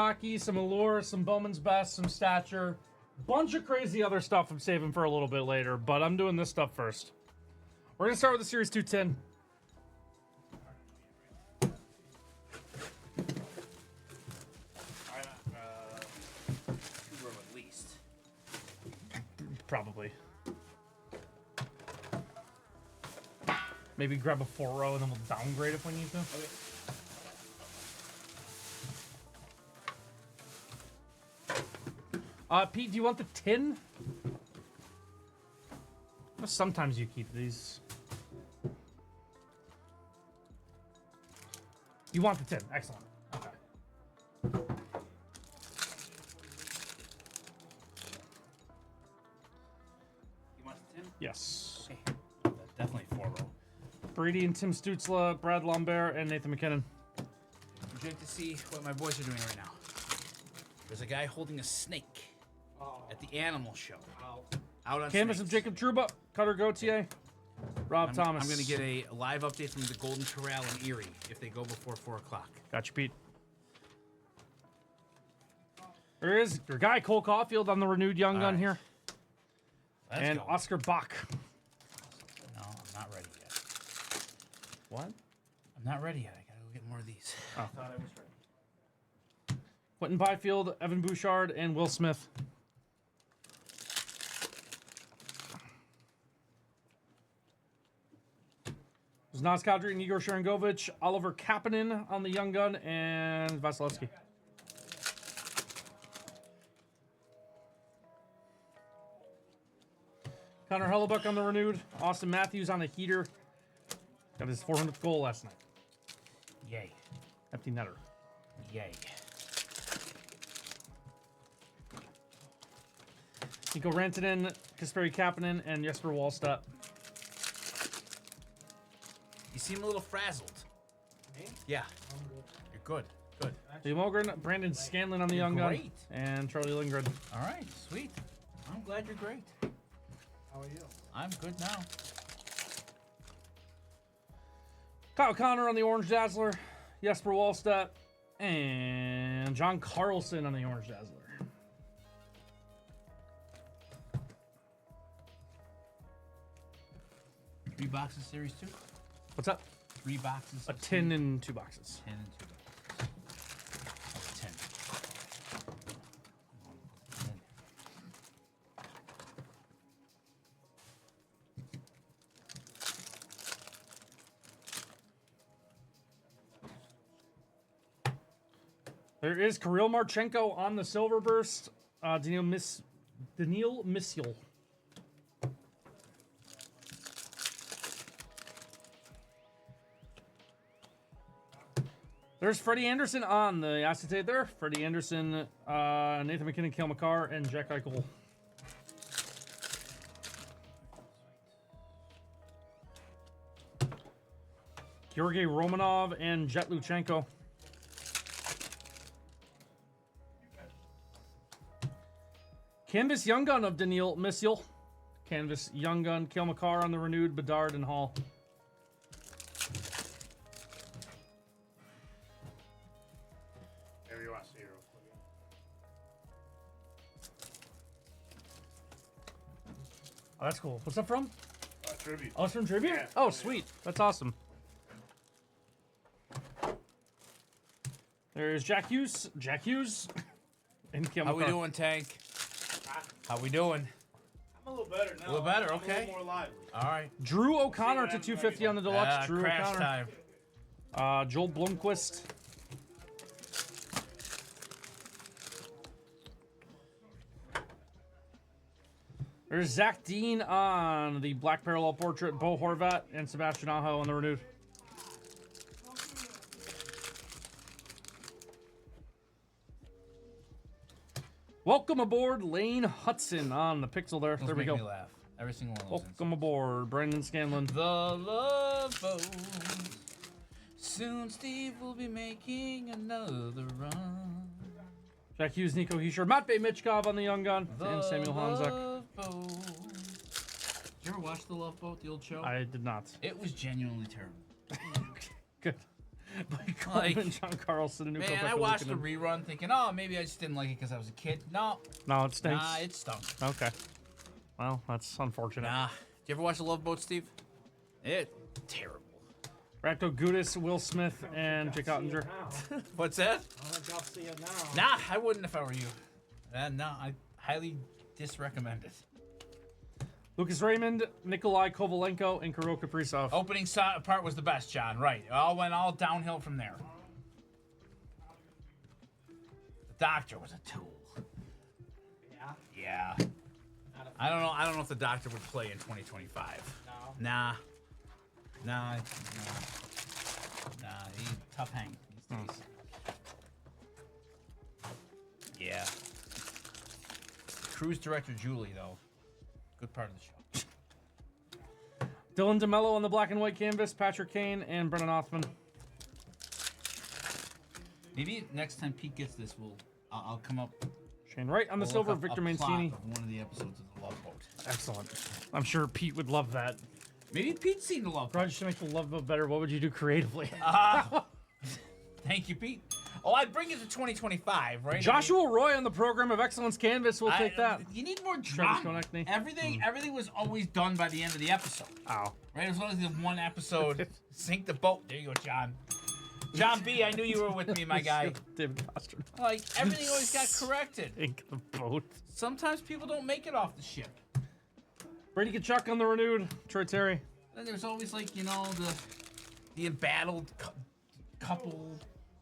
Hockey, some Allure, some Bowman's Best, some Stature. Bunch of crazy other stuff I'm saving for a little bit later, but I'm doing this stuff first. We're going to start with the Series 210. At least. Probably. Maybe grab a 4-row and then we'll downgrade if we need to. Okay. Pete, do you want the tin? Sometimes you keep these. You want the tin. Excellent. Okay. You want the tin? Yes. Okay. That's definitely 4-row. Brady and Tim Stutzla, Brad Lambert, and Nathan McKinnon. Would you like to see what my boys are doing right now? There's a guy holding a snake at the animal show. Out on Canvas snakes. of Jacob Trouba, Cutter Gauthier, Rob Thomas. I'm going to get a live update from the Golden Corral in Erie if they go before 4 o'clock. Gotcha, Pete. There is your guy, Cole Caulfield, on the renewed Young Gun right. here. Let's And go. Oscar Bach. No, I'm not ready yet. What? I'm not ready yet. I got to go get more of these. Oh. I thought I was ready. Quentin Byfield, Evan Bouchard, and Will Smith. There's Naz Kadri and Igor Sharangovich, Oliver Kapanen on the Young Gun, and Vasilevsky. Connor Hellebuck on the renewed. Austin Matthews on the heater. Got his 400th goal last night. Yay. Empty netter. Yay. Nico Rantanen, Kasperi Kapanen, and Jesper Wallstedt. You seem a little frazzled. Me? Yeah. You're good. Good. Lee Mogren, Brandon Scanlon on the Young Gun, great. and Charlie Lindgren. All right. Sweet. I'm glad you're great. How are you? I'm good now. Kyle Connor on the Orange Dazzler, Jesper Wallstedt, and John Carlson on the Orange Dazzler. Three boxes, Series 2? What's up? 3 boxes. A of 10 and 2 boxes. 10 and 2 boxes. Of 10. There is Kirill Marchenko on the Silver Burst. Daniil Missiel. There's Freddie Anderson on the acetate there. Freddie Anderson, Nathan McKinnon, Cale Makar, and Jack Eichel. Georgi Romanov and Jet Luchenko. Canvas Young Gun of Daniil Missiel. Canvas Young Gun, Cale Makar on the renewed, Bedard and Hall. Maybe you want to see her real quick. Oh, that's cool. What's that from? Tribute. Oh, it's from Tribute? Yeah. Oh, sweet. That's awesome. There's Jack Hughes, and Cale How we Makar. doing, Tank? How we doing? I'm a little better now. A little better, I'm okay. A little more lively. All right. Drew O'Connor to 250 on the deluxe. Drew crash O'Connor. time. Joel Blomqvist. There's Zach Dean on the Black Parallel Portrait, Bo Horvat, and Sebastian Aho on the renewed. Welcome aboard, Lane Hudson on the pixel there. Those There we make go. me laugh. Every single one of those. Welcome aboard, Brandon Scanlon. The Love Boat. Soon Steve will be making another run. Jack Hughes, Nico Heischer, Matvey Michkov on the Young Gun, and Samuel Honzek. Love Boat. Did you ever watch The Love Boat, the old show? I did not. It was genuinely terrible. Good. Blake Like, Coleman, John Carlson, and Nuko Man, I watched the rerun thinking, oh, maybe I just didn't like it because I was a kid. No, No, it stinks. nah, it stunk. Okay. Well, that's unfortunate. Nah. Did you ever watch The Love Boat, Steve? It's terrible. Racto Gudis, Will Smith, and Jake Ottinger. What's that? I think I'll see it now. Nah, I wouldn't if I were you. No, I highly disrecommend it. Lucas Raymond, Nikolai Kovalenko, and Kirill Kaprizov. Opening part was the best, John. Right. It all went all downhill from there. The Doctor was a tool. Yeah. Yeah. I don't know. I don't know if the Doctor would play in 2025. No. Nah. He's tough hang these days. Yeah. Cruise director Julie, though. Good part of the show. Dylan DeMello on the black and white canvas, Patrick Kane, and Brennan Othman. Maybe next time Pete gets this, I'll come up. Shane Wright on the we'll silver, look up Victor a plot Mancini. of one of the episodes of The Love Boat. Excellent. I'm sure Pete would love that. Maybe Pete's seen The Love Boat. Grudge to make the love boat better. What would you do creatively? Thank you, Pete. Oh, I'd bring it to 2025, right? Joshua Roy on the program of excellence canvas. We'll take that. You need more Travis drama. Konechny. Everything was always done by the end of the episode, Ow. right? It was always the one episode. Sink the boat. There you go, John. John B, I knew you were with me, my guy. David Koster. Like, everything always got corrected. Sink the boat. Sometimes people don't make it off the ship. Brady Kachuk on the renewed. Troy Terry. Then there's always, like, you know, the embattled couple.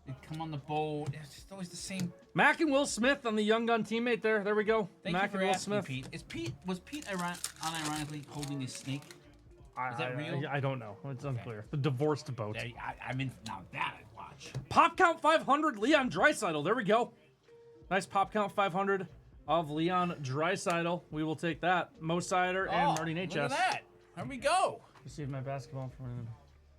They come on the boat. It's just always the same. Mac and Will Smith on the Young Gun teammate there. There we go. Thank Mac you and for Will asking, Smith. Pete. Was Pete unironically holding a snake? Is that real? I don't know. It's unclear. The divorced boat. I'm in. Now that I'd watch. Pop count 500, Leon Draisaitl. There we go. Nice pop count 500 of Leon Draisaitl. We will take that. Mo Sider and Marty Natchez. Look at that. There we go. Receive my basketball from.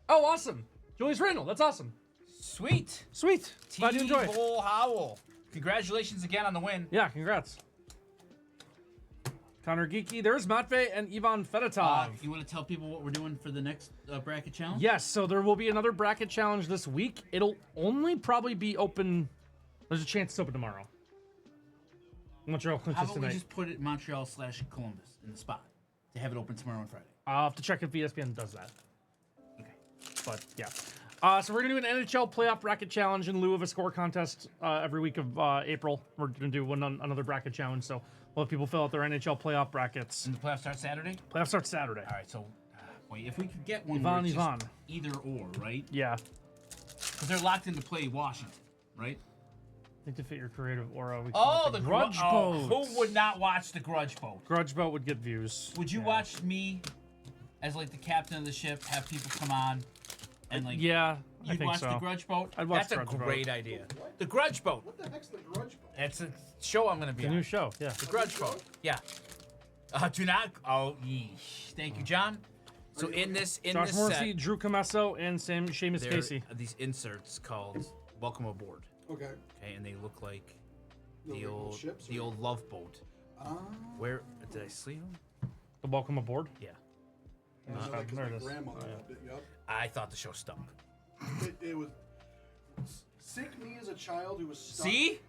Oh, awesome. Julius Randle. That's awesome. Sweet. Sweet. Glad you enjoyed. Bull Howell. Congratulations again on the win. Yeah, congrats. Connor Geeky. There's Matvey and Ivan Fedotov. You want to tell people what we're doing for the next bracket challenge? Yes, so there will be another bracket challenge this week. It'll only probably be open. There's a chance it's open tomorrow. Montreal How clinches about we tonight. just put it Montreal/Columbus in the spot to have it open tomorrow and Friday? I'll have to check if ESPN does that. Okay. But yeah. So we're gonna do an NHL playoff bracket challenge in lieu of a score contest every week of April. We're gonna do another bracket challenge. So we'll have people fill out their NHL playoff brackets. And the playoffs start Saturday? Playoffs start Saturday. All right, so wait, if we could get one Ivan, where it's just Ivan. either or, right? Yeah. Because they're locked into play Washington, right? I think to fit your creative aura. We Oh, call it the Grudge Boat. Boat. Who would not watch the Grudge Boat? Grudge Boat would get views. Would you watch me as like the captain of the ship, have people come on and like Yeah, I you'd think watch so. the Grudge Boat? I'd watch That's Grudge a Boat. great idea. The Grudge Boat. What the heck's the Grudge Boat? That's a show I'm gonna be The on. new show. Yeah. The Grudge Boat. Yeah. Do not. Oh, yeesh. Thank you, John. So in this Josh Morrissey, set, Drew Camasso, and Seamus there Casey. are these inserts called "Welcome Aboard." Okay. Okay, and they look like The the little old ships, the or- old Love Boat. Ah. Where did I see them? The welcome aboard. Yeah. I know that 'cause there it my is. grandmother Oh, yeah. loved it. Yep. I thought the show stunk. It was. Sick me as a child who was stuck See?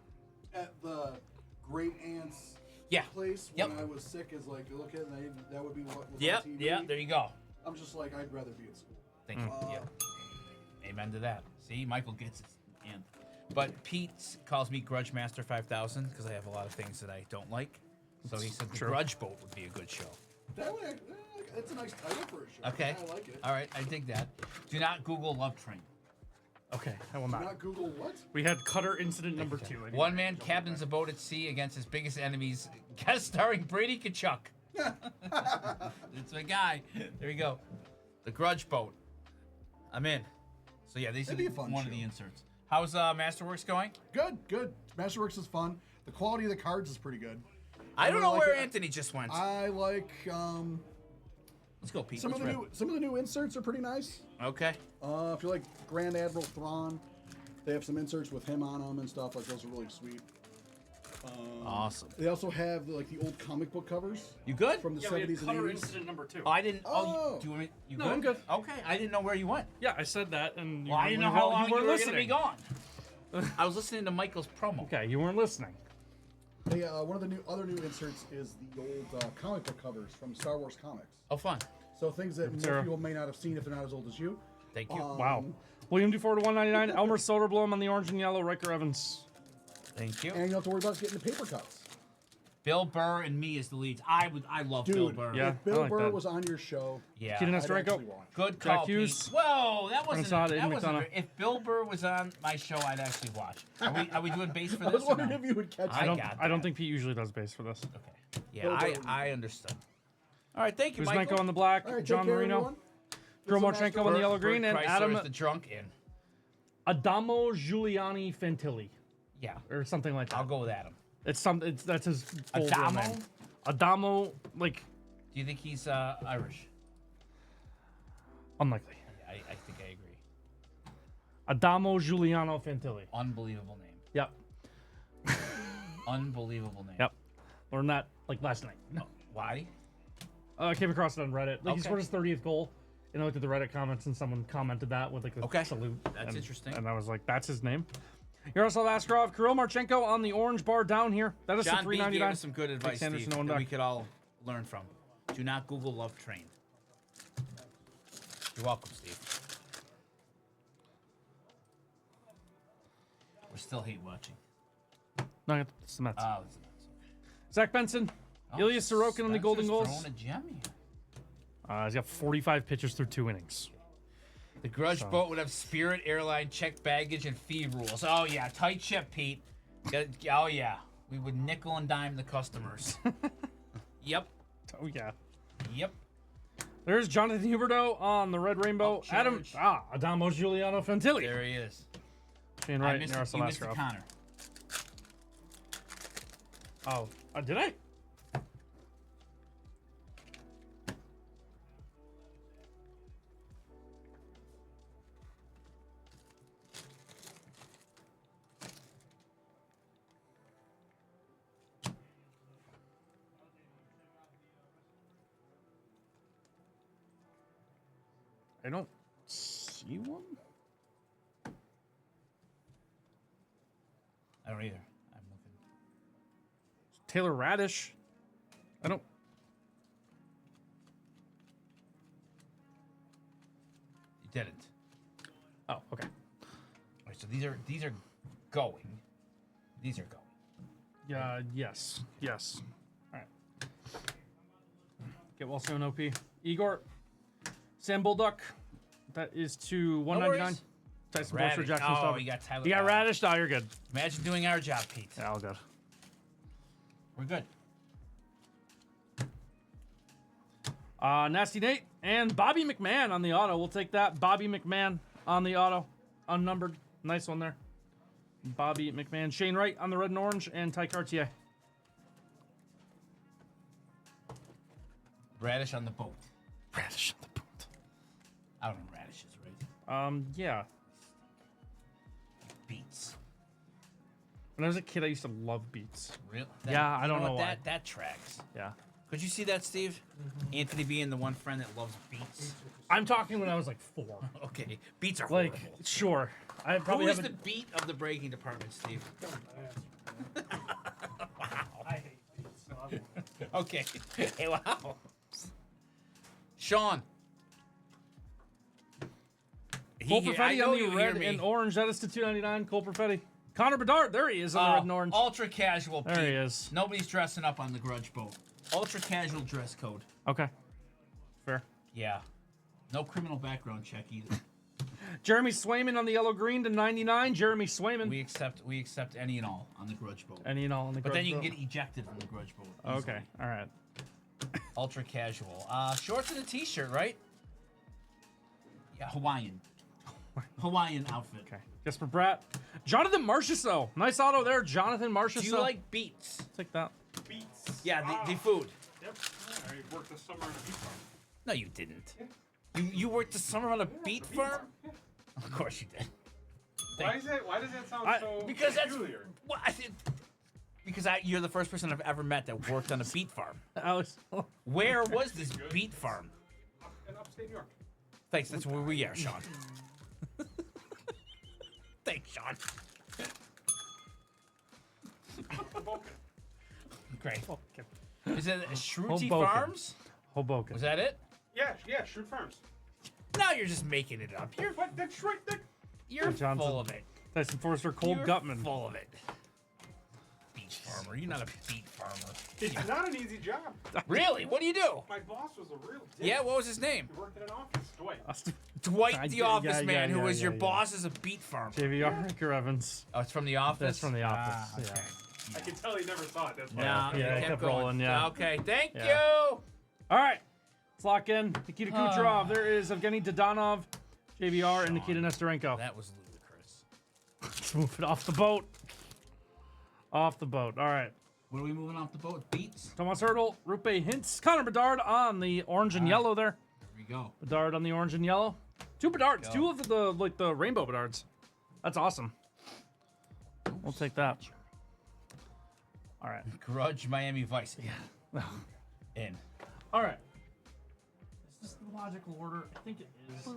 at the great aunt's Yeah. place Yep. when I was sick. Is like look at it, that would be what was Yep. on TV. Yeah. There you go. I'm just like I'd rather be at school. Thank you. Uh, Yep. Amen to that. See, Michael gets it. And, but Pete calls me Grudge Master 5000 because I have a lot of things that I don't like. So he said the True. Grudge Boat would be a good show. That way, it's a nice title for a show. Okay. I like it. All right, I dig that. Do not Google Love Train. Okay, I will Do not. not Google what? We had Cutter incident number 2. One man captains a boat at sea against his biggest enemies. Guest starring Brady Kachuk. It's my guy. There you go. The Grudge Boat. I'm in. So yeah, these That'd are be a fun one show. of the inserts. How's Masterworks going? Good, good. Masterworks is fun. The quality of the cards is pretty good. I don't really know like where it. Anthony just went. I like Let's go, Pete. some of Let's the rip. some of the new inserts are pretty nice. Okay. If you like Grand Admiral Thrawn, they have some inserts with him on them and stuff. Like those are really sweet. Awesome. They also have like the old comic book covers You good? from the Yeah, we had 70s and Cutter 80s. Incident number 2. Oh, I didn't. Oh, Oh. do you want me? You No, good? I'm good. Okay, I didn't know where you went. Yeah, I said that, and you Well, I didn't know weren't- how long you were weren't going to be gone. I was listening to Michael's promo. Okay, you weren't listening. They, one of the other new inserts is the old comic book covers from Star Wars comics. Oh, fun. So things that most Sarah. people may not have seen if they're not as old as you. Thank you. Wow. William Dufour to 199. Elmer Soderblom on the orange and yellow. Riker Evans. Thank you. And you don't have to worry about getting the paper cuts. Bill Burr and me as the leads. I love Dude, Bill Burr. Yeah. if Bill I like Burr that. was on your show, Yeah. Keaton I'd Nestorenko. actually watch. Good Jack call, Hughes. Pete. Whoa, that wasn't. Assad, That Aiden wasn't. McDonough. Very, if Bill Burr was on my show, I'd actually watch. Are we doing base for I this? was or wondering no? if you would catch I I don't. got I don't that. think Pete usually does base for this. Okay. Yeah, Bill Burr. I understood. All right, thank you, Kuzmenko Michael. on the black. All right, John take care, Marino. everyone. Drew This is Marchenko Master on the Burt. yellow green, and Chrysler Adam is the drunk in. Adamo Giuliani Fantilli, Yeah, or something like that. I'll go with Adam. It's some. It's that's his full real Adamo? name. Adamo, like Do you think he's Irish? unlikely. Yeah, I think I agree. Adamo Giuliano Fantilli. Unbelievable name. Yep. Unbelievable name. Yep. Learned that like last night. Oh, why? I came across it on Reddit. Like he Okay. scored his 30th goal, and I looked at the Reddit comments, and someone commented that with like a Okay. salute. That's and, interesting. And I was like, that's his name. Yaroslav Askarov, Kirill Marchenko on the orange bar down here. That is John the B gave $3.99. us some good advice, Sanderson, Steve, Owen that we Beck. could all learn from. Do not Google Love Train. You're welcome, Steve. We're still hate watching. No, it's the Mets. Oh, Zach Benson, Ilya Sorokin on the Golden Spencer's Goals. throwing a gem here. He's got 45 pitches through 2 innings. The Grudge Boat would have Spirit Airline check baggage and fee rules. Oh yeah, tight ship, Pete. Oh yeah, we would nickel and dime the customers. Yep, Oh yeah. yep. There's Jonathan Huberto on the Red Rainbow. Upcharge. Adamo Giuliano Fantilli. There he is. Shane I Wright, missed, Yaroslav you missed the Askarov. Connor. Oh, did I? I don't see one. I don't either. I'm looking. Taylor Radish. I don't. You didn't. Oh, okay. All right, so these are going. These are going. Yeah. Yes. Yes. All right. Get well soon, OP. Igor. Sam Bulldog. That is to 199. worries. Tyson Borster, Radish. Jackson Oh, Staub. you got Tyler. You got oh, Radish? Oh, you're good. Imagine doing our job, Pete. Yeah, all good. We're good. Nasty Nate and Bobby McMahon on the auto. We'll take that. Bobby McMahon on the auto. Unnumbered. Nice one there. Bobby McMahon. Shane Wright on the red and orange. And Ty Cartier. Radish on the boat. Radish on the boot. I don't know radishes, right? Yeah. Beets. When I was a kid, I used to love beets. Real? Yeah, I you don't know what? why. That tracks. Yeah. Could you see that, Steve? Anthony being the one friend that loves beets. I'm talking when I was like 4. Okay, beets are Like, horrible. sure. I probably Who is the haven't. beat of the breaking department, Steve? I hate beets. So I won't. Okay. Hey, wow. Sean. Cole I Perfetti know on you the hear red me. and orange. That is to 299. Cole Perfetti. Connor Bedard. There he is on the red and orange. Ultra casual, Pete. There he is. Nobody's dressing up on the Grudge Boat. Ultra casual dress code. Okay. Fair. Yeah. No criminal background check either. Jeremy Swayman on the yellow green to 99. Jeremy Swayman. We accept any and all on the Grudge Boat. And you know, on the But then you can grudge get ejected from the Grudge Boat. vote. easily. Okay. All right. Ultra casual. Shorts and a t-shirt, right? Yeah, Hawaiian outfit. Okay. Jesper Bratt. Jonathan Marchessault. Nice auto there, Jonathan Marchessault. Do you like beets? Take that. Beets. Yeah, the food. Yep. I worked this summer on a beet farm. No, you didn't. You worked the summer on a beet farm? Of course you did. Why does that sound so Because that's peculiar? what Because you're the first person I've ever met that worked on a beet farm. Alex. Where was this beet farm? In upstate New York. Thanks, that's where we are, Sean. Thanks, Sean. Hoboken. Great. Hoboken. Is it Shruti Hoboken. Farms? Hoboken. Was that it? Yeah, Shrewd Farms. Now you're just making it up. What? That's right. You're Johnson. full of it. Tyson Forster, Cole You're Gutman. full of it. Beet farmer. You're not a beet farmer. It's not an easy job. Really? What do you do? My boss was a real dick. Yeah, what was his name? He worked in an office. Dwight. Dwight the office yeah, man, who yeah, was your yeah. boss as a beet farmer. JVR, Ricker Evans. Oh, it's from the office? That's from The Office, Ah, yeah. okay. I can tell he never saw it. That's why. No, Yeah, it it kept rolling, yeah. Okay, thank Yeah. you. All right, let's lock in. Nikita Kucherov. There is Evgeny Dodonov, JVR, and Nikita Nesterenko. That was ludicrous. Let's move it off the boat. Off the boat. All right. What are we moving off the boat? Beets? Thomas Hurdle, Rupe Hintz, Connor Bedard on the orange and yellow there. There we go. Bedard on the orange and yellow. Two Bedards. Two of the rainbow Bedards. That's awesome. We'll take that. All right. Grudge Miami Vice. Yeah. In. All right. Is this the logical order? I think it is.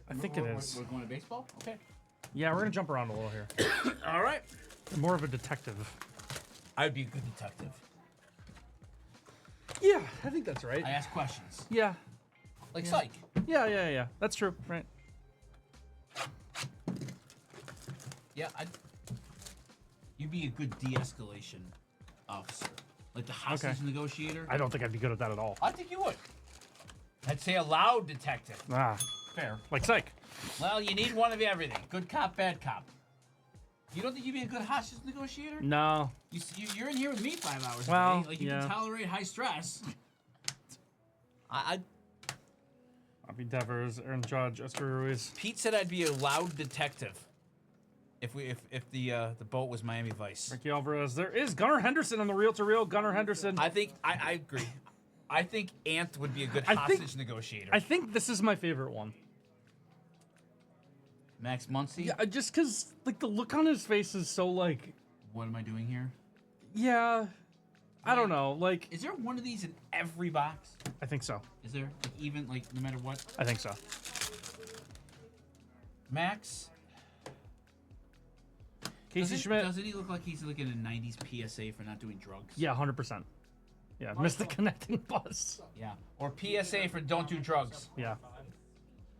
I think it is. We're going to baseball? Okay. Yeah, we're gonna jump around a little here. All right. I'm more of a detective. I would be a good detective. Yeah, I think that's right. I ask questions. Yeah. Like Psych. Yeah. That's true. Right. Yeah, you'd be a good de-escalation officer. Like the hostage negotiator. I don't think I'd be good at that at all. I think you would. I'd say a loud detective. Ah, Fair. like Psych. Well, you need one of everything. Good cop, bad cop. You don't think you'd be a good hostage negotiator? No. You're in here with me 5 hours Well, a day. Like, you yeah. can tolerate high stress. I Bobby Devers, Aaron Judge, Esther Ruiz. Pete said I'd be a loud detective if the boat was Miami Vice. Ricky Alvarez. There is Gunnar Henderson on the reel to reel. Gunnar Henderson. I think I agree. I think Ant would be a good I think- hostage negotiator. I think this is my favorite one. Max Muncy. Yeah, just because like the look on his face is so like, What am I doing here? yeah, I don't know. Like, Is there one of these in every box? I think so. Is there? Like, even like no matter what? I think so. Max. Casey Schmidt. Doesn't he look like he's like in a '90s PSA for not doing drugs? Yeah, 100%. Yeah, missed the connecting bus. Yeah. Or PSA for don't do drugs. Yeah.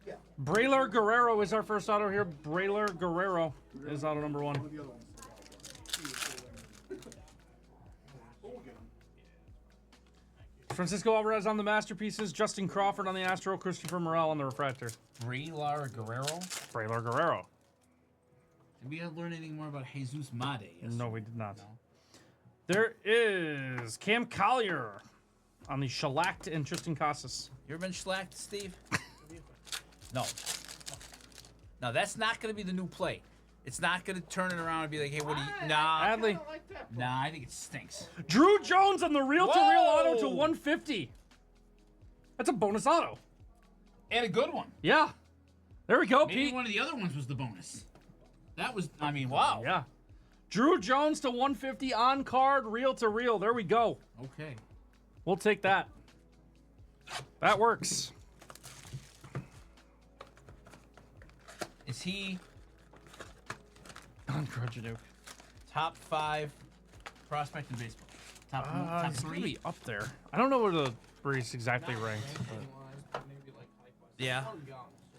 Yeah. Braylor Guerrero is our first auto here. Braylor Guerrero is auto number one. One of the other ones. We'll get 'em. Francisco Alvarez on the masterpieces. Justin Crawford on the Astro. Christopher Morel on the refractor. Lara Guerrero. Braylor Guerrero. Did we learn anything more about Jesus Made? No, we did not. There is Cam Collier on the shellacked and Tristan Casas. You ever been schlacked, Steve? No. No, that's not going to be the new play. It's not going to turn it around and be like, hey, what do you... Nah. Adley. Nah, I think it stinks. Drew Jones on the reel-to-reel Whoa! auto to 150. That's a bonus auto. And a good one. Yeah. There we go, Maybe Pete. one of the other ones was the bonus. That was, I mean, wow. Yeah. Drew Jones to 150 on card, reel-to-reel. There we go. Okay. We'll take that. That works. Is he On Grudgenuke. top 5 prospect in baseball? Top He's gonna 3? be up there. I don't know where he's exactly ranked. But Yeah.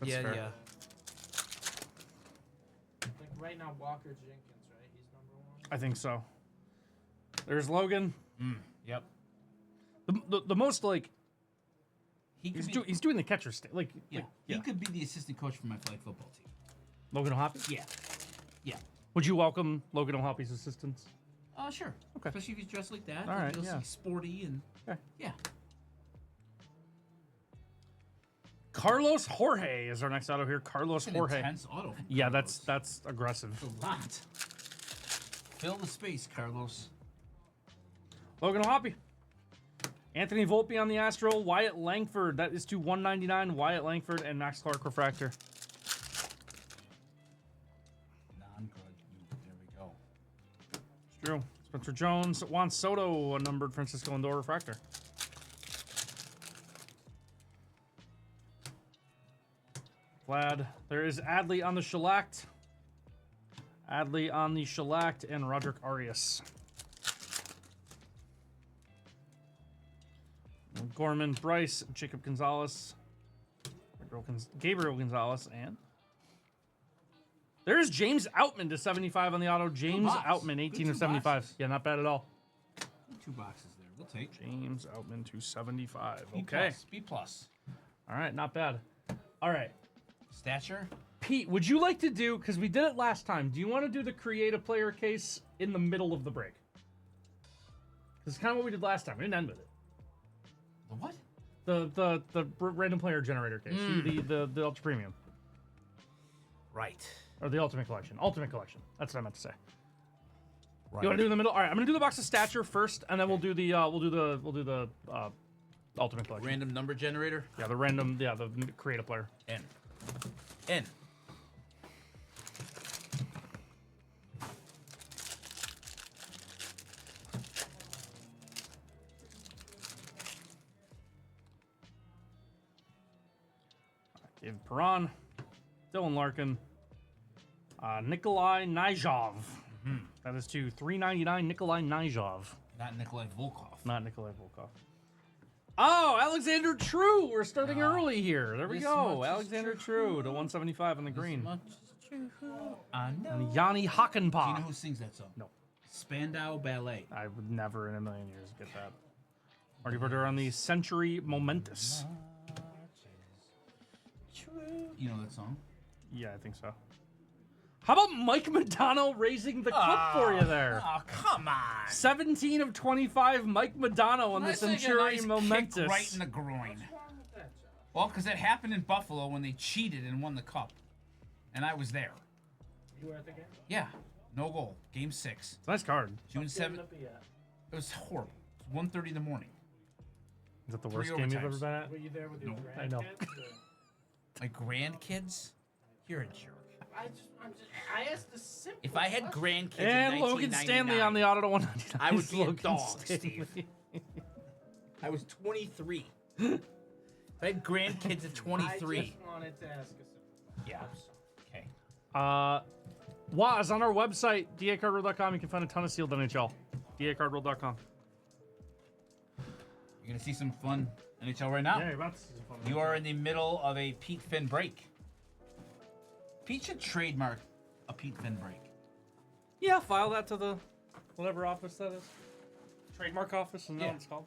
that's yeah, fair. yeah. Like right now, Walker Jenkins, right? He's number one. I think so. There's Logan. Yep. The most like He could he's doing the catcher like yeah. He could be the assistant coach for my flag football team. Logan O'Hoppe. Yeah. Yeah. Would you welcome Logan O'Hoppe's assistance? Sure. Okay. Especially if he's dressed like that. All right, He'll yeah. see sporty and Okay. yeah. Carlos Jorge is our next auto here. Carlos An Jorge. intense auto. from Yeah, Carlos. that's aggressive. a lot. Fill the space, Carlos. Logan O'Hoppe. Anthony Volpe on the Astro. Wyatt Langford. That is to 199. Wyatt Langford and Max Clark refractor. Non-grudge. There we go. True. Spencer Jones, Juan Soto, a numbered Francisco Lindor refractor. Vlad. There is Adley on the shellacked. Adley on the shellacked and Roderick Arias. Gorman, Bryce, Jacob Gonzalez, Gabriel Gonzalez, and there's James Outman to 75 on the auto. James box. Outman, 18 Good of 75. boxes. Yeah, not bad at all. 2 boxes there. We'll take. James Outman to 75. B+, Okay. B+. All right, not bad. All right. Stature. Pete, would you like to do, because we did it last time, do you want to do the creative player case in the middle of the break? This is kind of what we did last time. We didn't end with it. The what? The random player generator case. The Ultra Premium. Right. Or the Ultimate Collection. Ultimate Collection. That's what I meant to say. Right. You want to do in the middle? All right, I'm gonna do the box of stature first, and then we'll do the Ultimate Collection. Random number generator. Yeah, the creative player. N. David Perron, Dylan Larkin, Nikolai Nijov. That is to 399 Nikolai Nijov. Not Nikolai Volkov. Not Nikolai Volkov. Oh, Alexander True. We're starting early here. There we This go. much is Alexander True to 175 on the green. Much is true. I know. And Yanni Do you Hakanpää. know who sings that song? No. Spandau Ballet. I would never in a million years get that. Marty Brodeur on the Century Momentous. You know that song? Yeah, I think so. How about Mike Modano raising the cup for you there? Oh, come on. 17 of 25, Mike Modano on the That's like a Century nice Momentous. kick right in the groin. Well, because it happened in Buffalo when they cheated and won the cup. And I was there. You were at the game? Yeah. No goal. Game 6. It's a nice card. June Getting 7th. up yet? It was horrible. It was 1:30 in the morning. Is that the worst 3 game you've ever overtimes. been at? Were you there with your No. grandkids? I know. My grandkids? You're a jerk. I asked a simple If I had grandkids And in Logan 1999, Stanley on the auto to 199. I would be a Logan dog, Stanley. Steve. I was 23. If I had grandkids at 23. I just wanted to ask a simple Yeah. Okay. Waz, on our website, dacardworld.com, you can find a ton of sealed NHL. dacardworld.com. You're going to see some fun NHL right now. Yeah, you're about to see some fun. You are in the middle of a Pete Finn break. Pete should trademark a Pete Finn break. Yeah, file that to the whatever office that is. Trademark office, and Yeah. what it's called.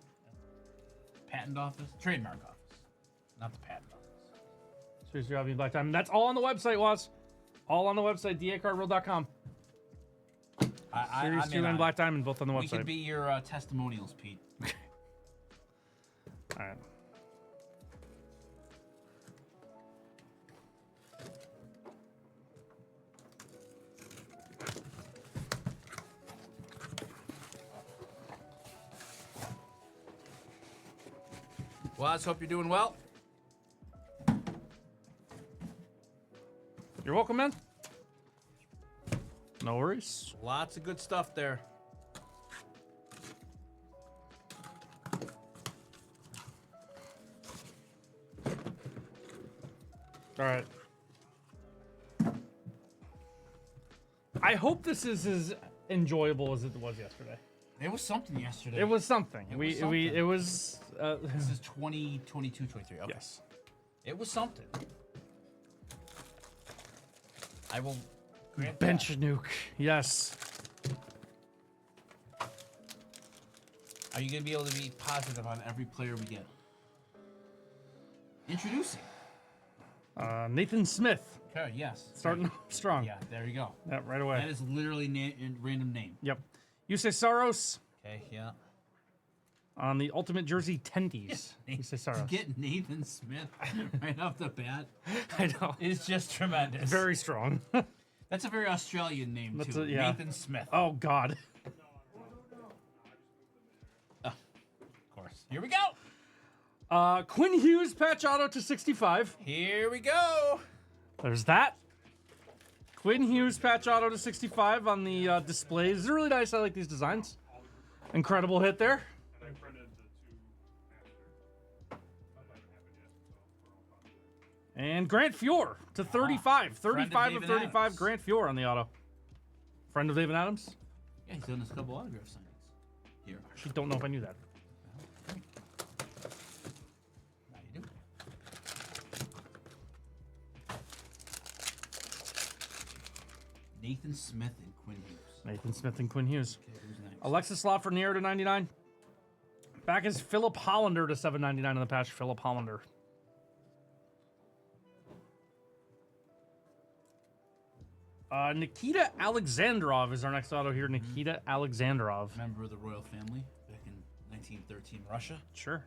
Patent office? Trademark office. Not the patent office. Seriously, Robbie Black Time. That's all on the website, Waz. All on the website, dacardworld.com. Series I'm 2 in and on Black it. Diamond, both on the We website. could be your testimonials, Pete. All right. Well, let's hope you're doing well. You're welcome, man. No worries. Lots of good stuff there. All right. I hope this is as enjoyable as it was yesterday. There was something yesterday. It was something. It we was something. it was This is 2022, 23. Okay. yes. It was something. I will grant Bench nuke. Yes. that. Are you going to be able to be positive on every player we get? Introducing. Nathan Smith Okay, yes. starting off strong. Yeah, there you go. Yeah, right away. That is literally a random name. Yep. Yusei Saros Okay, yeah. on the Ultimate Jersey Tendies. Yusei To Saros. get Nathan Smith right off the bat I know. is just tremendous. Very strong. That's a very Australian name, That's too. yeah. Nathan Smith. Oh God. Of course. Here we go. Quinn Hughes patch auto to 65. Here we go. There's that. Quinn Hughes patch auto to 65 on the displays. This is really nice. I like these designs. Incredible hit there. And I printed the 2 master. That haven't happened yet. And Grant Fuhr to 35. 35 of David 35. Adams. Grant Fuhr on the auto. Friend of David Adams? Yeah, he's done a couple autograph signings here. Actually, don't know if I knew that. Now you do. Nathan Smith and Quinn Hughes. Nathan Smith and Quinn Hughes. Okay, who's next? Alexis Law for Nier to 99. Back is Philip Hollander to 799 on the patch. Philip Hollander. Nikita Alexandrov is our next auto here. Nikita Alexandrov. Member of the royal family back in 1913 Russia. Sure.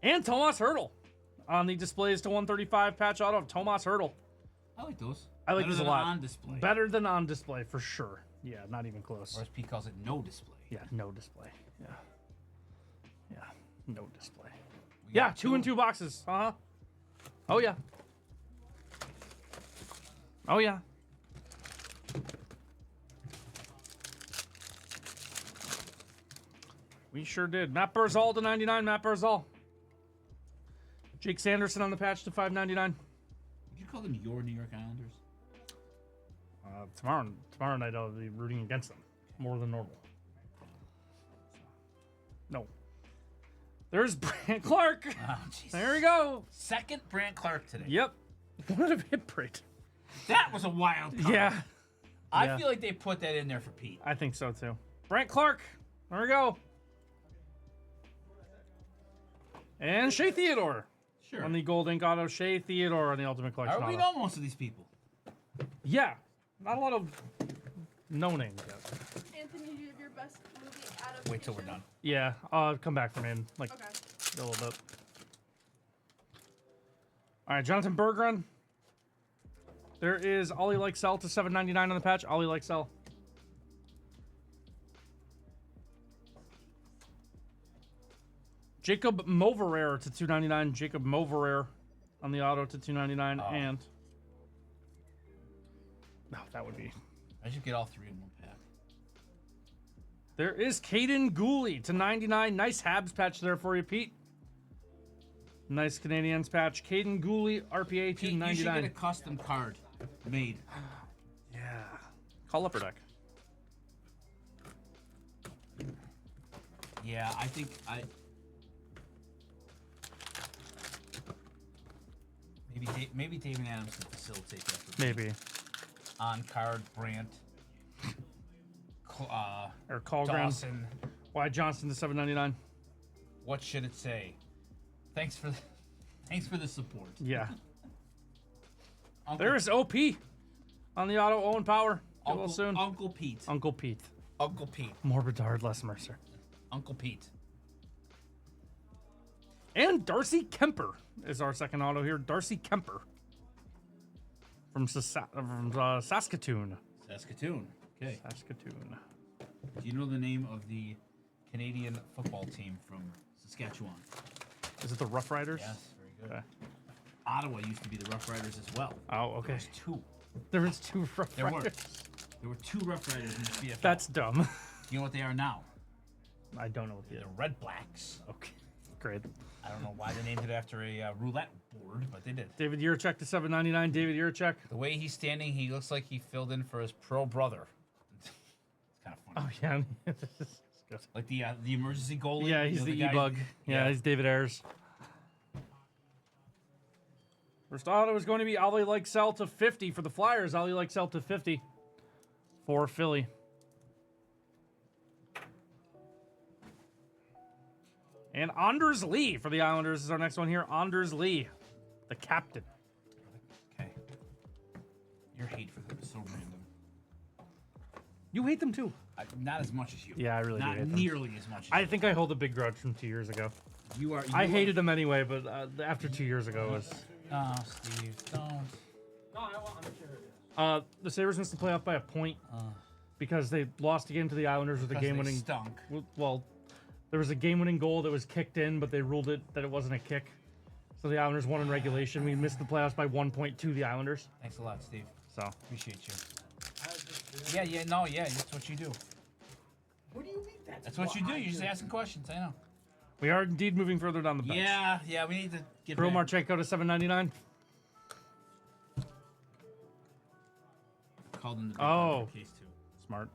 And Tomas Hurdle on the displays to 135 patch auto of Tomas Hurdle. I like those. I like Better these a than lot. On display. Better than on display for sure. Yeah, not even close. Or as Pete calls it, no display. Yeah, no display. Yeah. Yeah, no display. We Yeah, got 2 and 2 boxes. Uh-huh. Oh, yeah. Oh, yeah. We sure did. Matt Barzal to 99. Matt Barzal. Jake Sanderson on the patch to 599. Would you call them your New York Islanders? Tomorrow night I'll be rooting against them more than normal. No. There's Brant Clark. Oh, jeez. There we go. Second Brant Clark today. Yep. What a hit rate. That was a wild card. Yeah. I Yeah. feel like they put that in there for Pete. I think so too. Brant Clark. There we go. And Shea Theodore Sure. on the gold ink auto. Shea Theodore on the Ultimate Collection We auto. know most of these people. Yeah. Not a lot of no names yet. Anthony, do you have your best movie adaptation? Wait till we're done. Yeah. Come back from in like Okay. a little bit. All right, Jonathan Berggren. There is Ollie Lykesell to 799 on the patch. Ollie Lykesell. Jacob Moverare to 299. Jacob Moverare on the auto to 299. Oh. And no, that would be. I should get all three in one pack. There is Caden Gooley to 99. Nice Habs patch there for you, Pete. Nice Canadians patch. Caden Gooley, RPA to Pete, you should 99. get a custom card made. Yeah. Call Upper Deck. Yeah, I think maybe David Adams can facilitate that. For me. Maybe. On card Brant. Or Colgren. Dawson. Why Johnson to 799? What should it say? Thanks for the support. Yeah. Uncle, There is OP on the auto. Owen Power. Get well Uncle, soon. Uncle Pete. Uncle Pete. Uncle Pete. More Bedard, less Mercer. Uncle Pete. And Darcy Kemper is our second auto here. Darcy Kemper from Saskatoon. Saskatoon. Okay. Saskatoon. Do you know the name of the Canadian football team from Saskatchewan? Is it the Rough Riders? Yes, very good. Okay. Ottawa used to be the Rough Riders as well. Oh, okay. There's two. There was 2 Rough There were. Riders. There were 2 Rough Riders in the CFL. That's dumb. You know what they are now? I don't know what the They're Red Blacks. Okay. Great. I don't know why they named it after a roulette board, but they did. David Yurchek to 799. David Yurchek. The way he's standing, he looks like he filled in for his pro brother. It's kind of funny. Oh, yeah. It's good. Like the emergency goalie. Yeah, you he's know, the guy- E-Bug. Yeah, he's David Ayers. First auto is going to be Ollie Lykesell to 50 for the Flyers. Ollie Lykesell to 50 for Philly. And Anders Lee for the Islanders is our next one here. Anders Lee, the captain. Okay. Your hate for them is so random. You hate them too. Not as much as you. Yeah, I really do Not hate them. nearly as much as I think I hold a big grudge from 2 years ago. you are. I hated them anyway, but after 2 years ago was... Oh, Steve, don't. No, I'm curious. The Sabres missed the playoff by a point because they lost again to the Islanders with a Because they game-winning. stunk. Well, there was a game-winning goal that was kicked in, but they ruled it that it wasn't a kick. So the Islanders won in regulation. We missed the playoffs by 1.2. The Islanders. Thanks a lot, Steve. So Appreciate you. I was just doing Yeah, that's what you do. What do you mean That's what you do. You're just asking questions. I know. we are indeed moving further down the bench. Yeah, we need to get Kirill back. Marchenko to 799. Called in the big Oh. case too. Smart.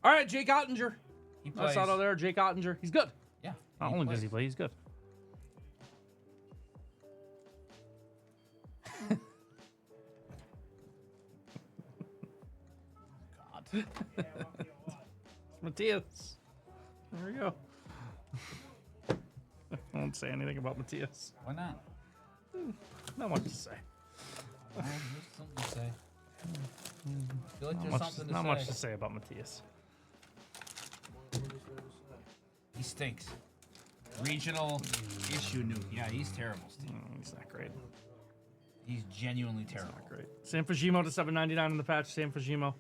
All right, Jake Ottinger. He plays. Nice auto there, Jake Ottinger. He's good. Yeah. Not only does he play, he's good. God. Matthias. There we go. I won't say anything about Matthias. Why not? Not much to say. Well, there's something to say. I feel like there's Not, something to not say. much to say about Matthias. He stinks. Regional issue nuke. Yeah, he's terrible, Steve. He's not great. He's genuinely terrible. Not great. Sam Fujimo to 799 in the patch. Sam Fujimo.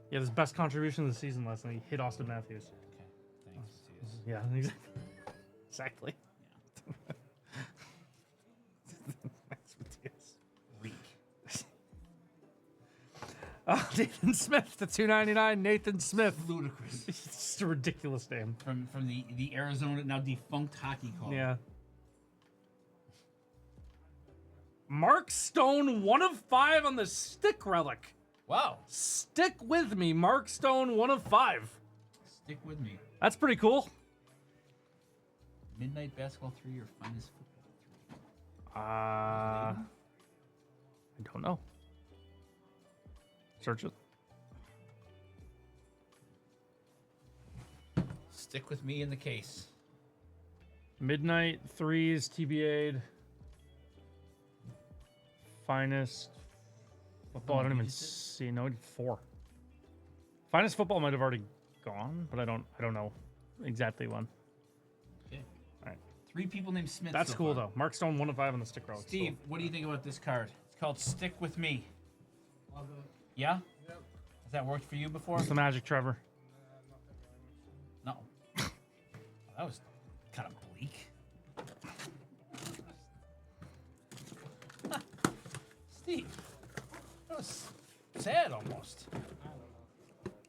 He had his best contribution of the season last night. He hit Austin Matthews. Okay. Thanks, Matthias. Yeah, exactly. Thanks, Matthias. Weak. Oh, Nathan Smith to 299. Nathan Smith. Ludicrous. It's just a ridiculous name. From the Arizona now defunct hockey club. Yeah. Mark Stone, 1 of 5 on the stick relic. Wow. Stick with me, Mark Stone, 1 of 5. Stick with me. That's pretty cool. Midnight Basketball 3 or Finest Football 3? I don't know. Search it. Stick with me in the case. Midnight 3s, TBA'd. Finest football. I don't even see. No, 4. Finest football might have already gone, but I don't know exactly when. Okay. All right. 3 people named Smith. That's so cool far. though. Mark Stone, 1 of 5 on the stick relic. Steve, what do you think about this card? It's called Stick With Me. Love it. Yeah? Yep. Has that worked for you before? What's the magic, Trevor? No. That was kind of bleak. Steve, that was sad almost.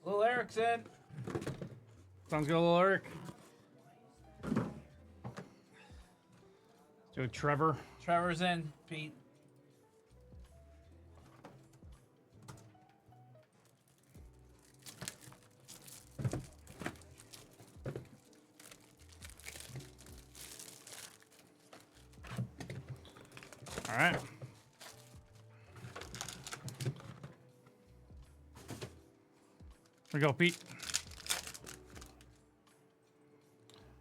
Little Eric's in. Sounds good, little Eric. Let's do a Trevor. Trevor's in. Pete. All right. Here we go, Pete.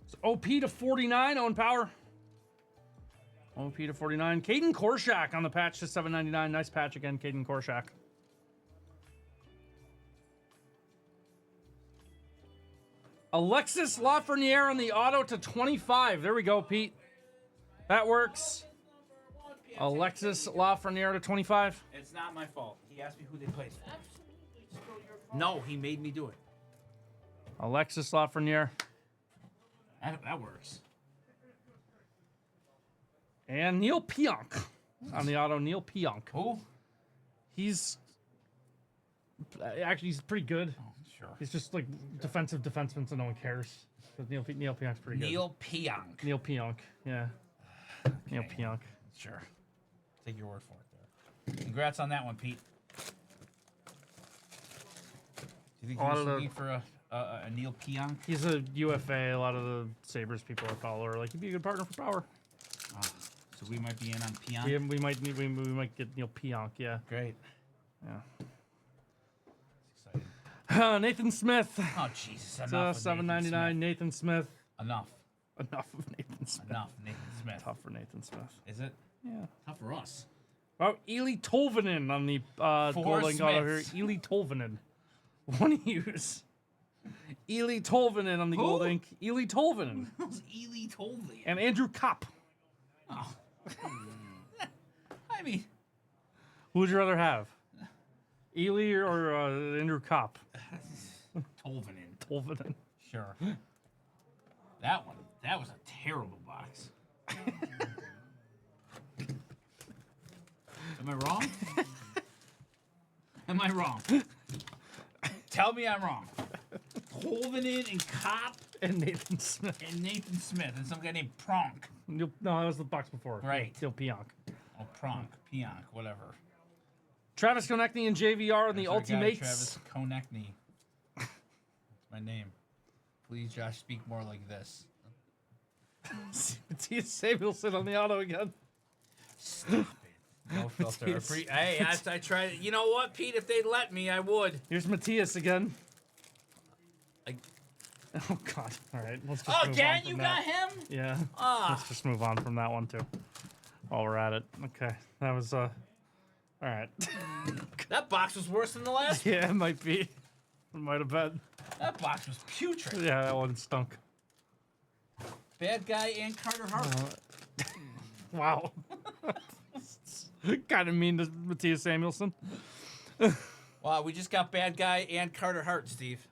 So OP to 49, Owen Power. OP to 49. Caden Korshak on the patch to 799. Nice patch again, Caden Korshak. Alexis Lafreniere on the auto to 25. There we go, Pete. That works. Alexis Lafreniere to 25. It's not my fault. He asked me who they played for. Absolutely still your fault. No, he made me do it. Alexis Lafreniere. That works. And Neil Pionk on the auto. Neil Pionk. Who? He's actually he's pretty good. Oh, sure. He's just like defensive defenseman, so no one cares. But Neil Pionk's pretty Neil Pionk. good. Neil Pionk. Yeah. Neil Pionk. Sure. Take your word for it there. Congrats on that one, Pete. Do you think A lot he's of the- looking for a Neil Pionk? He's a UFA. A lot of the Sabres people are follower. Like he'd be a good partner for Power. So we might be in on Pionk? We might get Neil Pionk. Yeah. Great. Yeah. Exciting. Nathan Smith. Oh, Jesus. Enough of $7.99. Nathan Smith. Enough. Enough of Nathan Smith. Enough, Nathan Smith. Tough for Nathan Smith. Is it? Yeah. Tough for us. Oh, Ely Tolvanen on the gold link auto here. Smiths. Ely Tolvanen. One use. Ely Tolvanen on the gold Who? ink. Ely Tolvanen. Who's Ely Tolvanen? And Andrew Kopp. Oh. I mean, Who would you rather have? Ely or Andrew Kopp? Tolvanen. Tolvanen. Sure. That was a terrible box. Am I wrong? Am I wrong? Tell me I'm wrong. Hovinen and Kopp And Nathan Smith. and Nathan Smith and some guy named Pronk. No, that was the box before. Right. Neil Pionk. Oh, Pronk, Pionk, whatever. Travis Konechny and JVR and the That's our guy, Ultimates. Travis Konechny. That's my name. Please, Josh, speak more like this. Matthias Samuelson on the auto again. Stop it. No filter. Matthias. Hey, I tried. You know what, Pete? If they'd let me, I would. Here's Matthias again. I- Oh God! All right, let's just. Oh, move again? on from You that. got him? Yeah. Ah. Let's just move on from that one too. While we're at it. Okay, that was All right. That box was worse than the last. Yeah, it might be. It might have been. That box was putrid. Yeah, that one stunk. Bad guy and Carter Hart. Wow. Kind of mean to Matthias Samuelson. Wow, we just got bad guy and Carter Hart, Steve.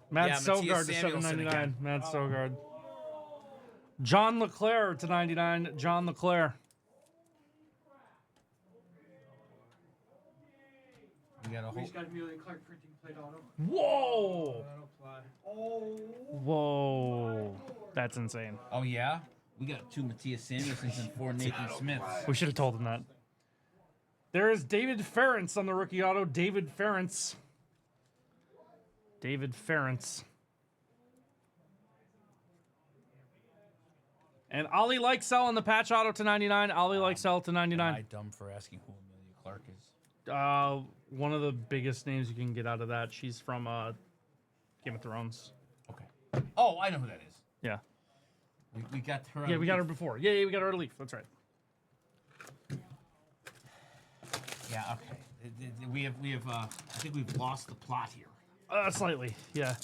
Matt Yeah, Sogard to Matthias Samuelson 799. again. Matt Sogard. John LeClaire to 99. John LeClaire. We got a We whole. just got Amelia Clark printing plate auto. Whoa! That'll apply. Whoa. That's insane. Oh yeah, we got 2 Matthias Samuelsons and 4 Nathan Smiths. We should have told him that. There is David Ferentz on the rookie auto. David Ferentz. David Ferentz. And Ollie Lykesell on the patch auto to 99. Ollie Lykesell to Am I 99. dumb for asking who Amelia Clark is? One of the biggest names you can get out of that. She's from Game of Thrones. Okay. Oh, I know who that is. Yeah. We got her. Yeah, we got her before. Yeah, we got her at Leaf. That's right. Yeah. Okay. We have. I think we've lost the plot here. Slightly. Yeah.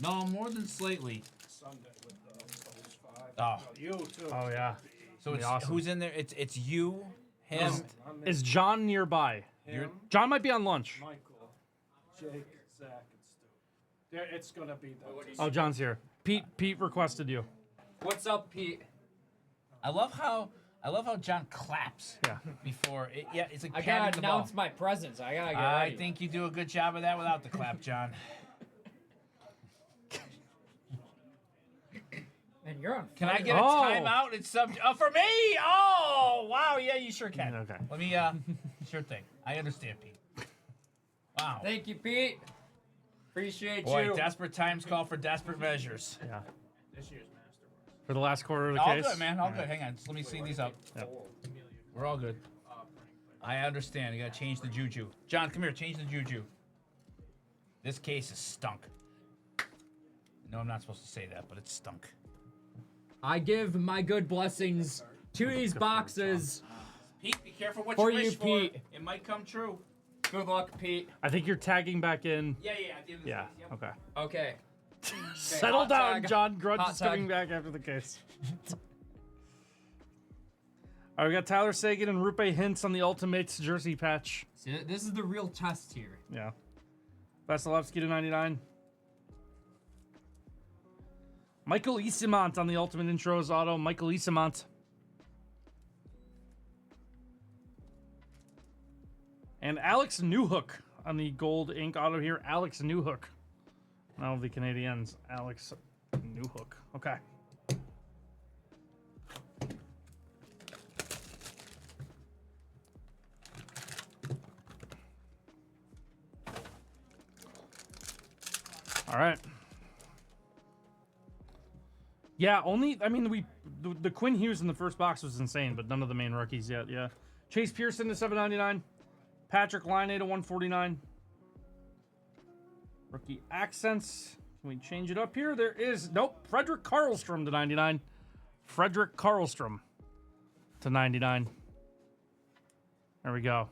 No, more than slightly. Sunday with those 5. Oh. You too. Oh yeah. So Be it's awesome. who's in there? It's you, him. Is John nearby? Him, John might be on lunch. Michael, Jake, Zach, and Stu. It's gonna be them. Oh, John's here. Pete requested you. What's up, Pete? I love how John claps Yeah. before. Yeah, it's like I patting gotta the ball. announce my presence. I gotta get I ready. think you do a good job of that without the clap, John. Man, you're on. Can I fire. get a Oh. timeout? It's for me. Oh, wow. Yeah, you sure can. Okay. Let me. Sure thing. I understand, Pete. Wow. Thank you, Pete. Appreciate Boy, you. desperate times call for desperate measures. Yeah. This year's Masterworks. For the last quarter of the All case. good, man. All good. Hang on. Just let me see these up. Yep. Amelia We're all good. printing plate. I understand. You gotta change the juju. John, come here. Change the juju. This case is stunk. No, I'm not supposed to say that, but it's stunk. I give my good blessings to these boxes. Pete, be careful what For you you, wish for. Pete. It might come true. Good luck, Pete. I think you're tagging back in. Yeah. At the end of the Yeah. season, yep. Okay. Okay. Settle hot down, tag. John. Grudge Hot is coming tag. back after the case. All right, we got Tyler Sagan and Rupe Hintz on the Ultimates jersey patch. See, this is the real test here. Yeah. Vasilevsky to 99. Michael Isimont on the Ultimate Intros auto. Michael Isimont. And Alex Newhook on the gold ink auto here. Alex Newhook. Now the Canadiens. Alex Newhook. Okay. All right. Yeah, I mean, the Quinn Hughes in the first box was insane, but none of the main rookies yet, yeah. Chase Pearson to 799. Patrick Laine to 149. Rookie accents. Can we change it up here? There is, nope, Frederick Karlstrom to 99. Frederick Karlstrom to 99. There we go.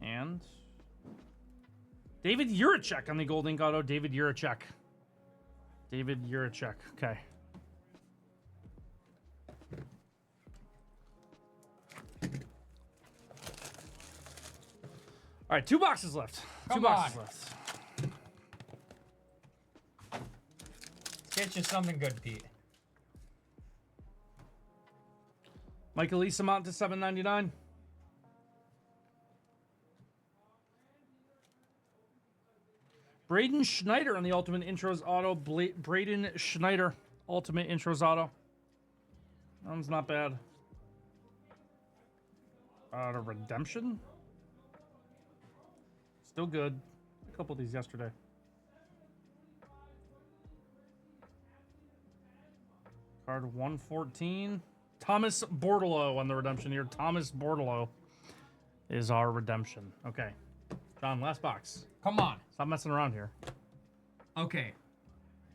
And David Juracek on the gold ink auto. David Juracek. David Juracek. Okay. All right, 2 boxes left. Come 2 boxes on. left. Let's get you something good, Pete. Michael Easamont to $7.99. Braden Schneider on the Ultimate Intros Auto. Braden Schneider, Ultimate Intros Auto. That one's not bad. The Redemption. Still good. A couple of these yesterday. Card 114. Thomas Bordelot on the redemption here. Thomas Bordelot is our redemption. Okay. John, last box. Come on. Stop messing around here. Okay.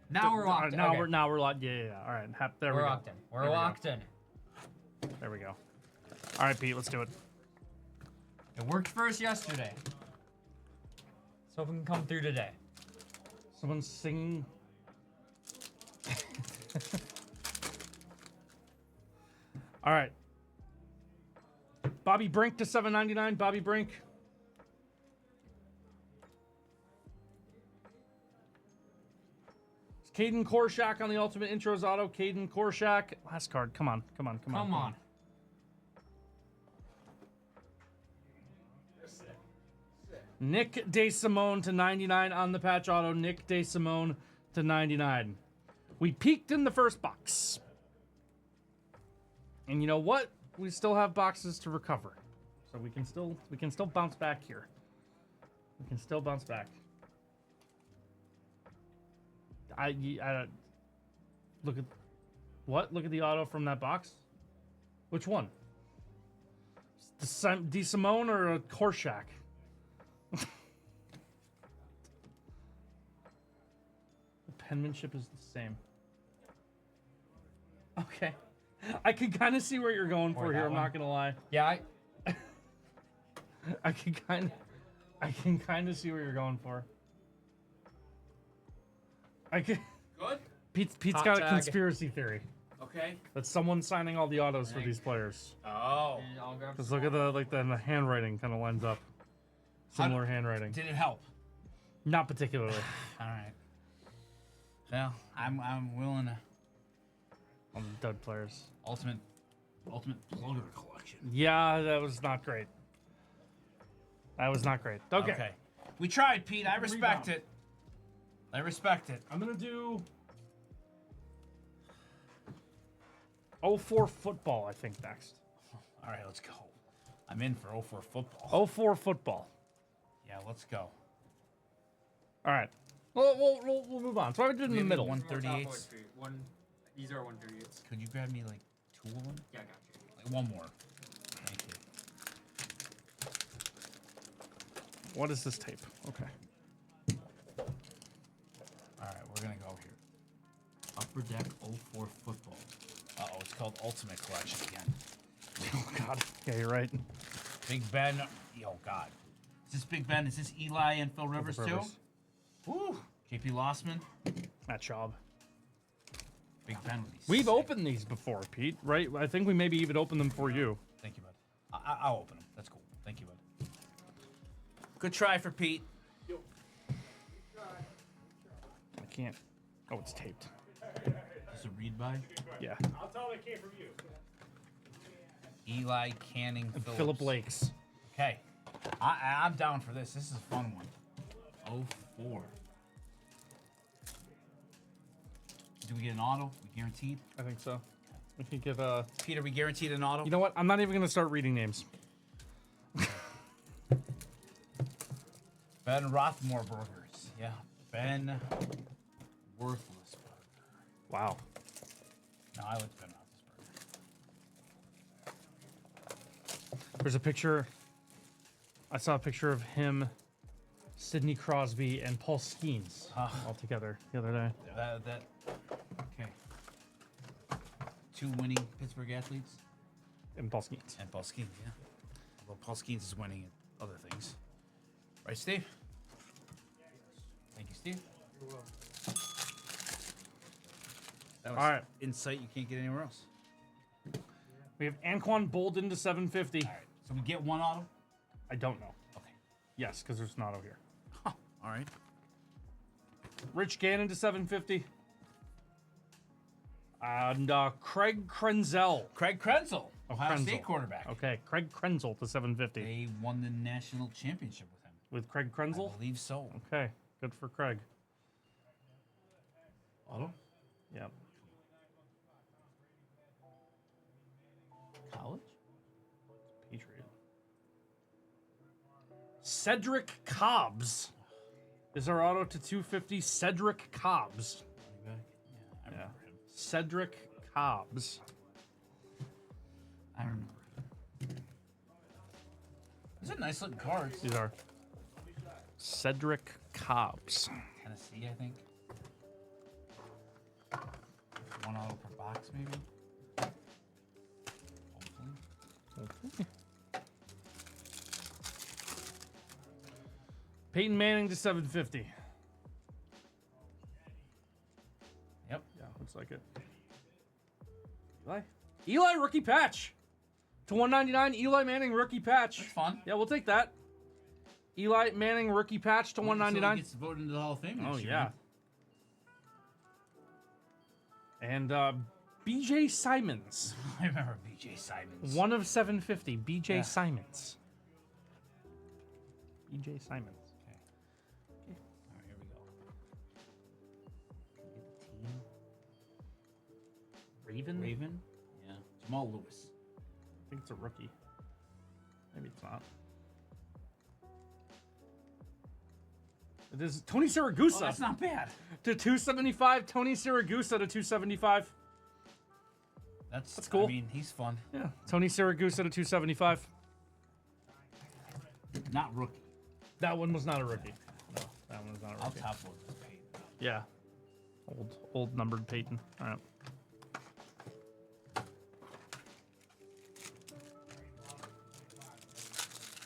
Now we're locked in. Now Okay. we're locked. Yeah. All right. There we We're go. locked in. We're There we go. locked in. There we go. All right, Pete, let's do it. It worked for us yesterday. So if we can come through today. Someone singing. All right. Bobby Brink to $7.99. Bobby Brink. Caden Korshak on the Ultimate Intros Auto. Caden Korshak. Last card. Come on. Come on. Nick DeSimone to 99 on the patch auto. Nick DeSimone to 99. We peaked in the first box. And you know what? We still have boxes to recover. So we can still bounce back here. We can still bounce back. I look at what? Look at the auto from that box. Which one? DeSimone or a Korshak? The penmanship is the same. Okay. I can kind of see where you're going for Or here, that I'm one. not going to lie. Yeah, I can kind of see where you're going for. I can Good. Pete's Hot got a tag. conspiracy theory Okay. that someone's signing all the autos for these players. Oh. And I'll grab Because some look at the handwriting kind of lines up. Similar handwriting. Did it help? Not particularly. All right. Well, I'm willing to On the dud players. ultimate floater collection. Yeah, that was not great. That was not great. Okay. We tried, Pete. I respect Rebound. it. I respect it. I'm gonna do 04 football, I think, next. All right, let's go. I'm in for 04 football. 04 football. Yeah, let's go. All right. We'll move on. So I did in the Maybe middle. 138. These are 138s. Could you grab me like 2 of them? Yeah, I got you. Like one more. Thank you. What is this tape? Okay. All right, we're gonna go here. Upper Deck 04 football. Uh-oh, it's called Ultimate Collection again. Oh God. Yeah, you're right. Big Ben. Oh God. Is this Big Ben? Is this Eli and Phil Rivers too? Rivers. Woo. JP Lossman. Matt Schaub. Big Ben would be We've sick. opened these before, Pete. Right? I think we maybe even opened them for you. Thank you, bud. I'll open them. That's cool. Thank you, bud. Good try for Pete. I can't. Oh, it's taped. Is it read by? Yeah. I'll tell them it came from you. Eli Canning Phillips. Philip Lakes. Okay. I'm down for this. This is a fun one. 04. Do we get an auto? We guaranteed? I think so. We can give Peter, we guaranteed an auto? You know what? I'm not even gonna start reading names. Ben Roethlisberger's. Yeah. Ben Worthless Burger. Wow. No, I like Ben Roethlisberger. There's a picture. I saw a picture of him, Sidney Crosby, and Paul Skeens all together the other day. Okay. 2 winning Pittsburgh athletes. And Paul Skeens. And Paul Skeens, yeah. Well, Paul Skeens is winning at other things. Right, Steve? Thank you, Steve. You're welcome. That was All right. insight you can't get anywhere else. We have Anquan Bolden to 750. All right. So we get one auto? I don't know. Okay. Yes, because there's an auto here. Huh. All right. Rich Gannon to 750. And Craig Krenzel. Craig Krenzel. Ohio Krenzel. State quarterback. Okay, Craig Krenzel to 750. They won the national championship with him. With Craig I Krenzel? believe so. Okay, good for Craig. Auto? Yep. College? Patriot. Cedric Cobbs is our auto to 250. Cedric Cobbs. Yeah, I remember him. Cedric Cobbs. I remember him. These are nice looking cards. These are Cedric Cobbs. Tennessee, I think. One auto per box, maybe. Hopefully. Peyton Manning to 750. Yep. Yeah, looks like it. Eli rookie patch to 199. Eli Manning rookie patch. That's fun. Yeah, we'll take that. Eli Manning rookie patch to Wait until he 199. gets voted into the Hall of Fame Oh next year, yeah. man. And BJ Simons, I remember B.J. Simons. 1 of 750. BJ Yeah. Simons. BJ Simons. All right, here we go. Can we get the team? Raven? Raven? Yeah. Jamal Lewis. I think it's a rookie. Maybe it's not. It is Tony Oh, Siragusa that's not bad. to 275. Tony Siragusa to 275. That's cool. I mean, he's fun. Yeah, Tony Siragusa to 275. Not rookie. That one was not a rookie. No, that one was not a I'll rookie. top load this page. Yeah. Old numbered Peyton. All right.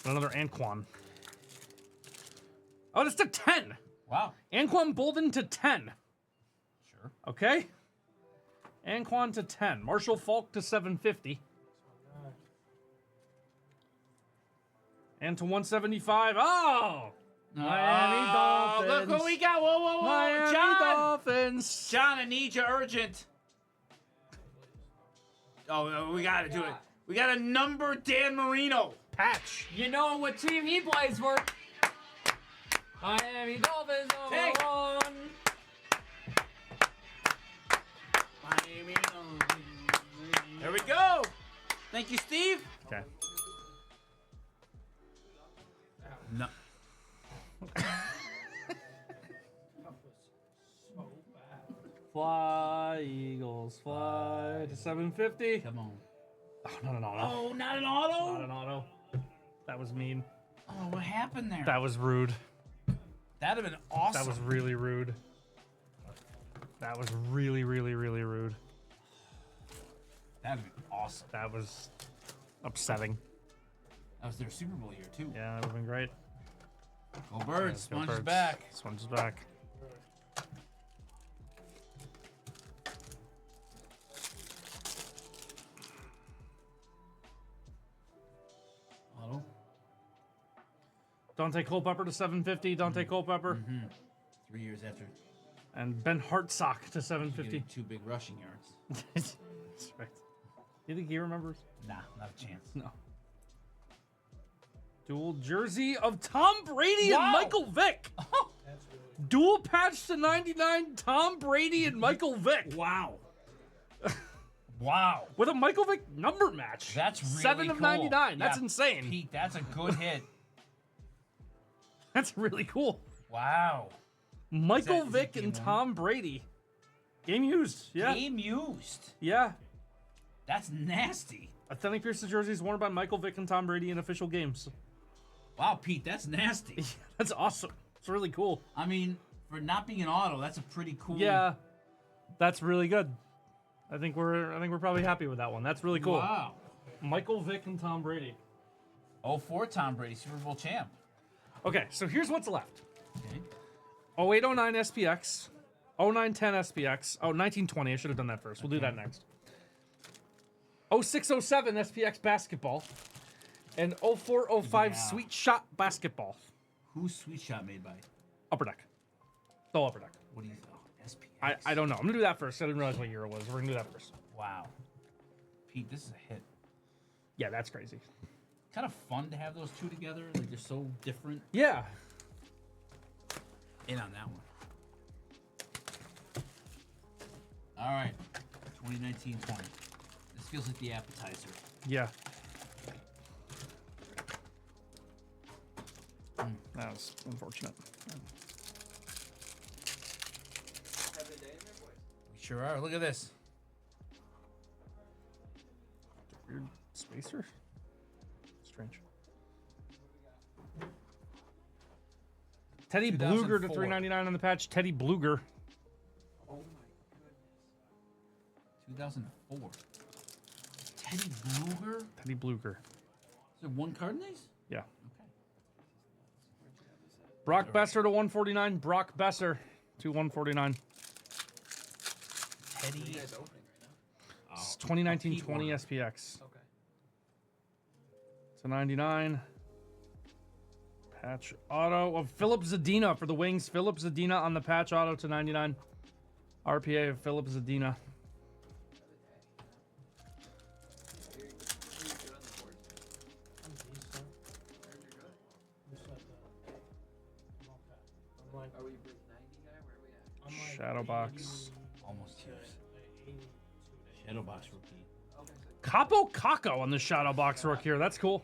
Another Anquan. Oh, it's to 10. Wow. Anquan Bolden to 10. Sure. Okay. Anquan to 10. Marshall Falk to 750. And to 175. Oh! Miami Dolphins. Look what we got. Whoa, whoa, whoa. Miami John. Dolphins. John, I need you urgent. Oh, we got to do it. We got to number Dan Marino. Patch. You know what team he plays for? Miami Dolphins Hey. #1. There we go. Thank you, Steve. Okay. No. Fly, Eagles, fly to 750. Come on. Oh, no. Oh, not an auto? Not an auto. That was mean. Oh, what happened there? That was rude. That'd have been awesome. That was really rude. That was really, really, really rude. That'd have been awesome. That was upsetting. That was their Super Bowl year, too. Yeah, that would have been great. Go Birds. Go Sponge is Birds. back. Sponge is back. Auto. Dante Culpepper to 750. Dante Culpepper. 3 years after And Ben Hartsock to getting 750. 2 big rushing yards. That's right. Do you think he remembers? Nah, not a chance. No. Dual jersey of Tom Brady and Wow. Michael Vick. Dual patch to 99, Tom Brady and Michael Vick. Wow. Wow. With a Michael Vick number match. That's really 7 of cool. 99. That's Yeah, insane. Pete, that's a good hit. That's really cool. Wow. Michael is that Vick game and one? Tom Brady. Game used. Yeah. Game used. Yeah. That's nasty. Authentic Pierce's jersey is worn by Michael Vick and Tom Brady in official games. Wow, Pete, that's nasty. That's awesome. It's really cool. I mean, for not being an auto, that's a pretty cool. Yeah. That's really good. I think we're probably happy with that one. That's really cool. Wow. Michael Vick and Tom Brady. 04 Tom Brady, Super Bowl champ. Okay, so here's what's left. Okay. 0809 SPX, 0910 SPX, 1920. I should have done that first. We'll do that next. 0607 SPX basketball, and 0405 Yeah. Sweet Shot basketball. Who's Sweet Shot made by? Upper Deck. The Upper Deck. What do you think? SPX. I don't know. I'm gonna do that first. I didn't realize what year it was. We're gonna do that first. Wow. Pete, this is a hit. Yeah, that's crazy. Kind of fun to have those two together. Like they're so different. Yeah. In on that one. All right. 2019-20. This feels like the appetizer. Yeah. That was unfortunate. We sure are. Look at this. Weird spacer. Strange. Teddy Bluger to 2004. $3.99 on the patch. Teddy Bluger. 2004. Teddy Bluger? Teddy Bluger. Is there one card in these? Yeah. Okay. Brock Besser to 149. Brock Besser to 149. Teddy. It's 2019-20 Pete Warner. SPX. Okay. To 99. Patch auto of Philip Zadina for the Wings. Philip Zadina on the patch auto to 99. RPA of Philip Zadina. I'm decent. You said that. I'm okay. I'm like, Are we break 90 guy? Where are we at? I'm like Shadow box. Almost to tears. 82 Shadow box rookie. Okay, so Capo Caco on the Shadow Box Rook here. That's cool.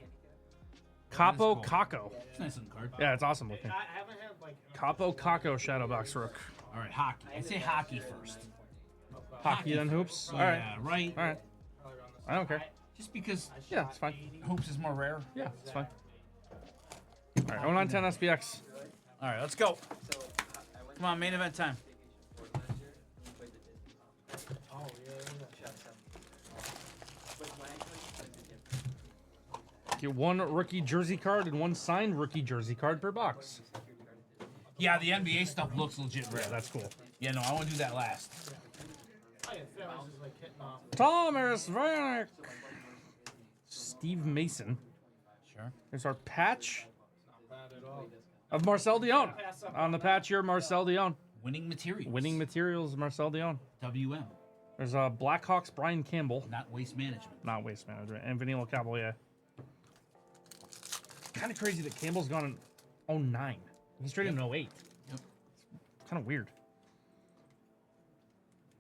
Capo cool. Caco. It's a nice looking card. Yeah, it's awesome looking. I haven't had like Capo Caco Shadow Box Rook. All right, hockey. I'd say hockey first. Hockey then hoops. All right. Yeah, right. All right. I don't care. Just because Yeah, it's fine. hoops is more rare. Yeah, it's fine. All right, 0910 SPX. All right, let's go. So I went Come on, main event time. to vacation Ford last year and we played the Disney Pop. Oh yeah. Shot 7. But when I played the different Get one rookie jersey card and one signed rookie jersey card per box. security card at Disney. Yeah, the NBA stuff looks legit rare. Yeah, that's cool. Yeah, no, I want to do that last. Oh yeah, that was just like hitting off. Thomas Vanek. Steve Mason. Sure. There's our patch Not bad at all. of Marcel Dion. On the patch here, Marcel Dion. Winning materials. Winning materials, Marcel Dion. WM, There's Blackhawks Brian Campbell. not waste management. Not waste management. And Vanilla Cavalier. Kind of crazy that Campbell's gone in 09. He's traded in 08. Yep. Kind of weird.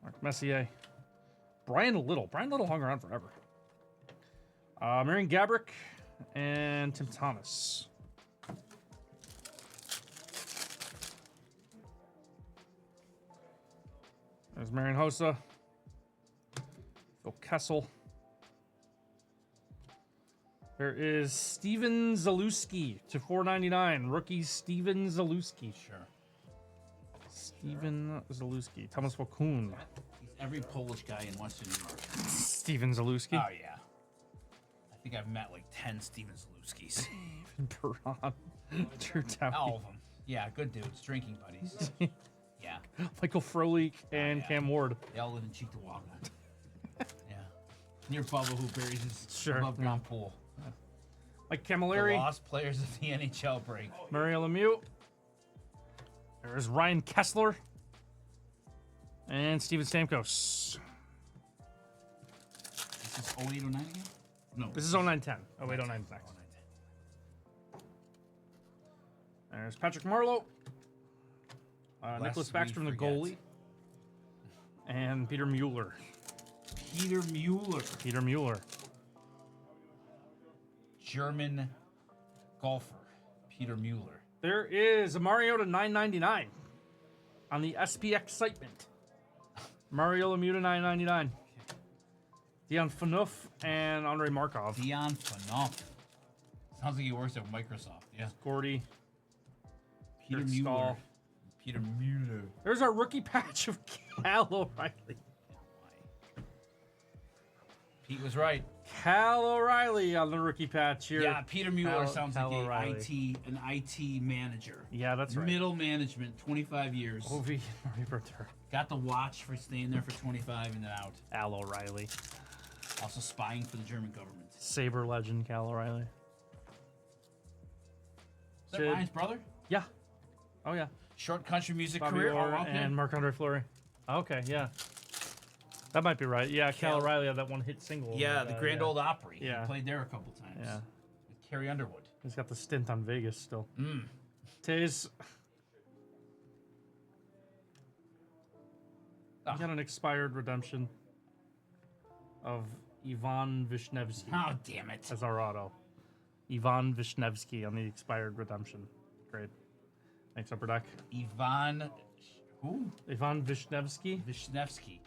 Mark Messier. Brian Little. Brian Little hung around forever. Marion Gabrick and Tim Thomas. There's Marion Hossa. Phil Kessel. There is Steven Zalewski to $4.99. Rookie Steven Zalewski. Sure. Steven Zalewski. Thomas Wakun. He's every Polish guy in Western New York. Steven Zalewski. Oh, yeah. I think I've met like 10 Steven Zalewskis. Perron. Drew Downey. All of them. Yeah, good dudes. Drinking buddies. Yeah. Michael Froelich and yeah. Cam Ward. They all live in Cheektowaga. Yeah. Near Bubba, who buries his Sure, above ground pool. Mike The Camilleri. lost players of the NHL break. Mario Lemieux. There's Ryan Kessler. And Steven Stamkos. This is 0809 again? No. This is 0910. Oh, wait, 09 next. 0910. There's Patrick Marleau. Nicholas Lest we Backstrom, the forget. goalie. And Peter Mueller. Peter Mueller. Peter Mueller. German golfer. Peter Mueller. There is a Mariota $9.99 on the SPX excitement. Mario Lemieux to $9.99. Dion Phaneuf and Andrei Markov. Dion Phaneuf. Sounds like he works at Microsoft. Yeah. Gordy. Peter Eric Mueller. Stahl. Peter Mueller. There's our rookie patch of Cal O'Reilly. Pete was right. Cal O'Reilly on the rookie patch here. Yeah, Peter Mueller Cal- sounds Cal like O'Reilly. an IT manager. Yeah, that's right. Middle management, 25 years. Ovi Berter. Got the watch for staying there for 25 and then out. Al O'Reilly. Also spying for the German government. Saber legend Cal O'Reilly. Is that Sid. Ryan's brother? Yeah. Oh, yeah. Short country music Bobby career. Orr Oh, okay. and Marc-Andre Fleury. Okay, yeah. That might be right. Yeah, Cal O'Reilly had that one hit single. Yeah, the Grand Ole Opry. Yeah. He played there a couple times. Yeah. With Carrie Underwood. He's got the stint on Vegas still. Mm. Taze. Ah. We got an expired redemption of Ivan Vishnevsky Oh, damn it. as our auto. Ivan Vishnevsky on the expired redemption. Great. Thanks, Upper Deck. Ivan. Who? Ivan Vishnevsky? Vishnevsky.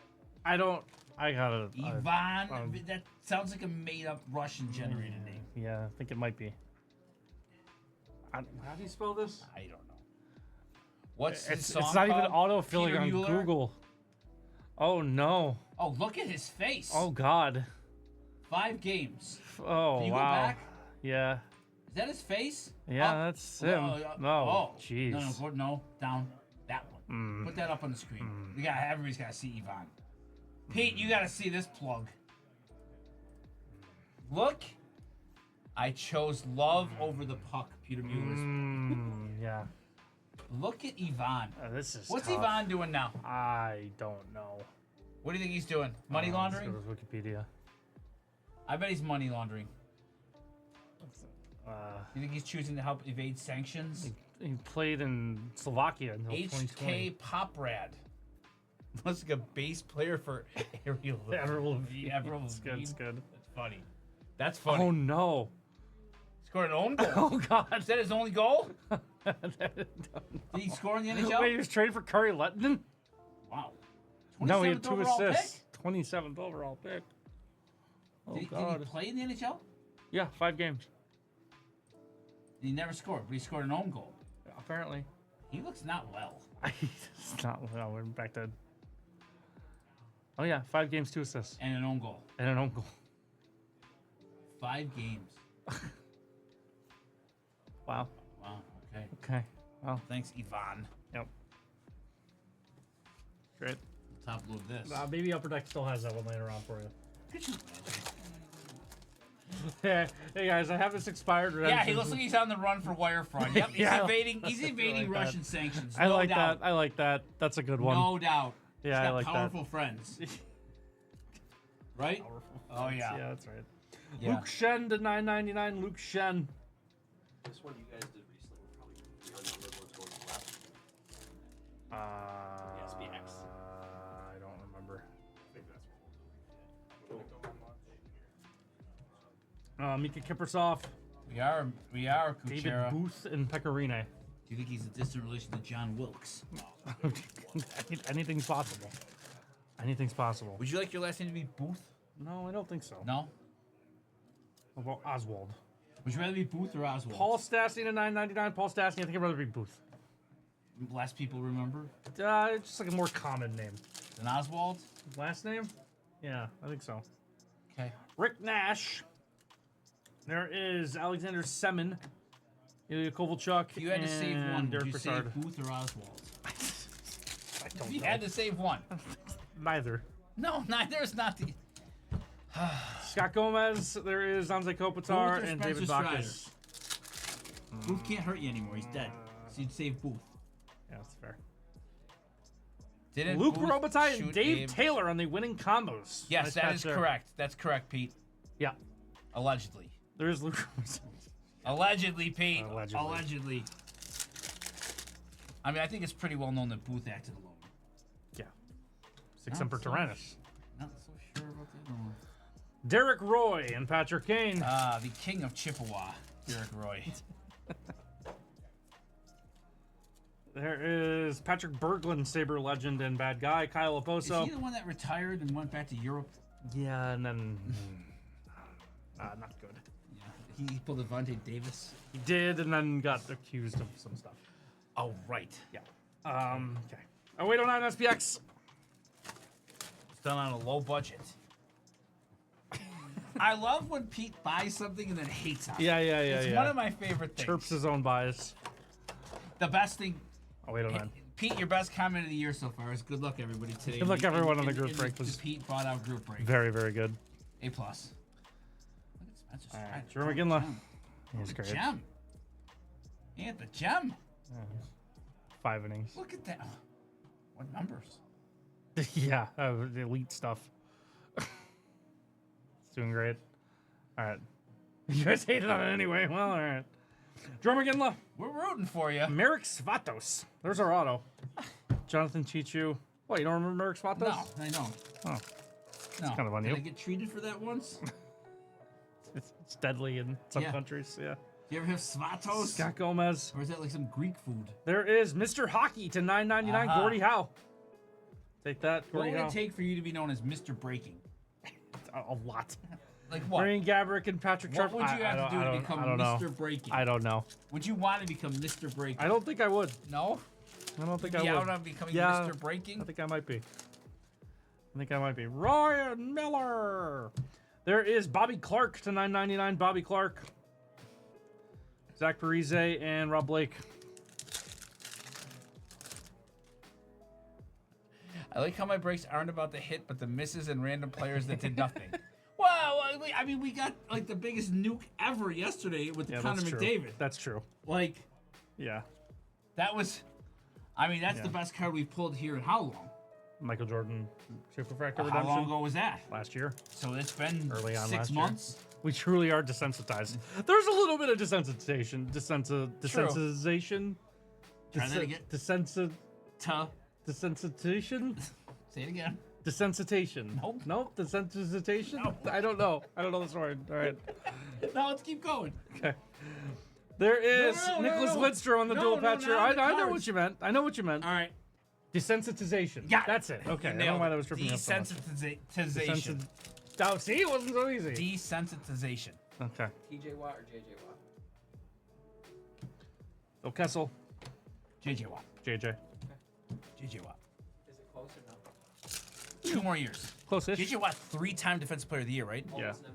I gotta. Ivan. That sounds like a made up Russian generated name. Yeah, I think it might be. How do you spell this? I don't know. What's his It's song not even called? autofilling Peter on Mueller? Google. Oh no. Oh, look at his face. Oh god. 5 games. Oh Can you wow. go back? Yeah. Is that his face? Yeah, Up. that's him. Oh, Oh, jeez. No, down. That one. Put that up on the screen. Everybody's got to see Ivan. Pete, you got to see this plug. Look. I chose love over the puck, Peter Mueller's. Yeah. Look at Ivan. This is What's tough. Ivan doing now? I don't know. What do you think he's doing? Money laundering? Let's go to Wikipedia. I bet he's money laundering. Uh, You think he's choosing to help evade sanctions? he played in Slovakia until HK 2020. Poprad. Looks like a bass player for Avril Lavigne. Avril Lavigne. Avril It's good. It's good. That's funny. That's funny. Oh no. Scored an own goal. Oh god. Is that his only goal? Did he score in the NHL? Wait, he was traded for Curry Lettinen? Wow. No, he had 27th 2 overall assists. 27th overall pick. Oh Did god. he play in the NHL? Yeah, 5 games. He never scored, but he scored an own goal. Apparently. He looks not well. It's not well. We're back to. Oh yeah, 5 games, 2 assists, And an own goal. and an own goal. 5 games. Wow. Wow. Okay. Okay. Well, Thanks, Ivan. yep. Great. Top blue of this. Maybe Upper Deck still has that one later on for you. Could you Hey guys, I have this expired redemption. Yeah, he looks like he's on the run for wire fraud. Yep, he's Yeah, evading. He's I evading like that. Russian sanctions. I no like doubt. that. I like that. That's a good one. No doubt. Yeah, He's I got like that. powerful friends. Right? Oh yeah. Yeah, that's right. Yeah. Luke Shen to 9.99. Luke Shen. This one you guys did recently were probably the unnumbered ones going left. SPX. I don't remember. I think that's what we'll do. Mika Kiprasov, We are David Kuchera. Booth, and Pecorine. Do you think he's a distant relation to John Wilkes? Anything's possible. Anything's possible. Would you like your last name to be Booth? No, I don't think so. No. How about Oswald? Would you rather be Booth or Oswald? Paul Stastny to 9.99. Paul Stastny, I think I'd rather be Booth. Less people remember It's just like a more common name. than Oswald. Last name? Yeah, I think so. Okay. Rick Nash. There is Alexander Semin, Ilya Kovalchuk, If you had to save and one, would Derek you Brassard. save Booth or Oswald? I don't If you know. had to save one. Neither. No, neither is not the. Scott Gomez. There is Anze Kopitar Booth or and Spencer David Bacchus. Booth can't hurt you anymore. He's dead. So you'd save Booth. Yeah, that's fair. Didn't Luke Booth Robitaille and shoot Dave Abe? Taylor on the winning combos. Yes, Nice that patch is there. correct. That's correct, Pete. Yeah, Allegedly. there is Luke Robitaille. Allegedly, Pete. Allegedly. Allegedly. I mean, I think it's pretty well known that Booth acted alone. Yeah. Six Not Semper so Tyrannis. Not so sure about the other one. Derek Roy and Patrick Kane. The king of Chippewa, Derek Roy. There is Patrick Berglund, Sabre legend and bad guy. Kyle Is Oposo. he the one that retired and went back to Europe? Yeah, and then not good. Yeah. He pulled Devontae Davis. He did, and then got accused of some stuff. Oh, right. Yeah. Okay. Oh, wait, 09 SPX. It's done on a low budget. I love when Pete buys something and then hates on it. Yeah. It's one of my favorite things. Chirps his own bias. The best thing. Oh, wait, 09. Pete, your best comment of the year so far is good luck, everybody, today. Good luck, everyone, on the group in break The was- Pete bought out group break. Very, very good. A+. Look at Spencer All right, Strider. Drew McGinley. Gem. He's Look at great. Gem. He had the gem. 5 innings. Look at that. What numbers? Yeah, the elite stuff. It's doing great. All right. You guys hated on it anyway. Well, all right. Drummerginla. We're rooting for you. Merrick Svatos. There's our auto. Jonathan Chichu. What, you don't remember Merrick Svatos? No, I don't. Oh, No. kind of on Did you. I get treated for that once? it's deadly in some Yeah. countries. Yeah. Do you ever have Svatos? Scott Gomez. Or is that like some Greek food? There is Mr. Hockey to $9.99. Aha. Gordie Howe. Take that, What Gordie would Howe. it take for you to be known as Mr. Breaking? A lot. Like what? Brian Gabrick and Patrick What Sharp. would you have to do to become I don't know. Mr. Breaking? I don't know. Would you want to become Mr. Breaking? I don't think I would. No? I don't think Be I out would. on becoming Yeah, Mr. Breaking? I think I might be. Ryan Miller. There is Bobby Clark to $9.99. Bobby Clark. Zach Parise and Rob Blake. I like how my breaks aren't about the hit, but the misses and random players that did nothing. Well, I mean, we got like the biggest nuke ever yesterday with Yeah, Connor that's true. McDavid. That's true. Like, Yeah. that was, I mean, that's Yeah. the best card we've pulled here in how long? Michael Jordan Superfractor How Redemption long ago was that? last year. So it's been Early on 6 last year. months. We truly are desensitized. There's a little bit of desensitization. Desensitization. Try that again. Desensitization. Say it again. Desensitization. Nope. Nope. Desensitization. No. I don't know. I don't know this word. All right. Now let's keep going. Okay. There is no, Nicholas no. Lidster on the No, dual no, patcher. not the I know cards. what you meant. I know what you meant. All right. Desensitization. Yeah. That's it. Okay. I don't know Nailed why it. that was tripping me up so much. Desensitization. Oh, see, it wasn't so easy. Desensitization. Okay. TJ Watt or JJ Watt? So Kessel, JJ Watt. JJ. JJ Watt. Is it close or no? 2 more years. Close-ish. JJ Watt, 3-time Defensive Player of the Year, right? Yeah. Almost an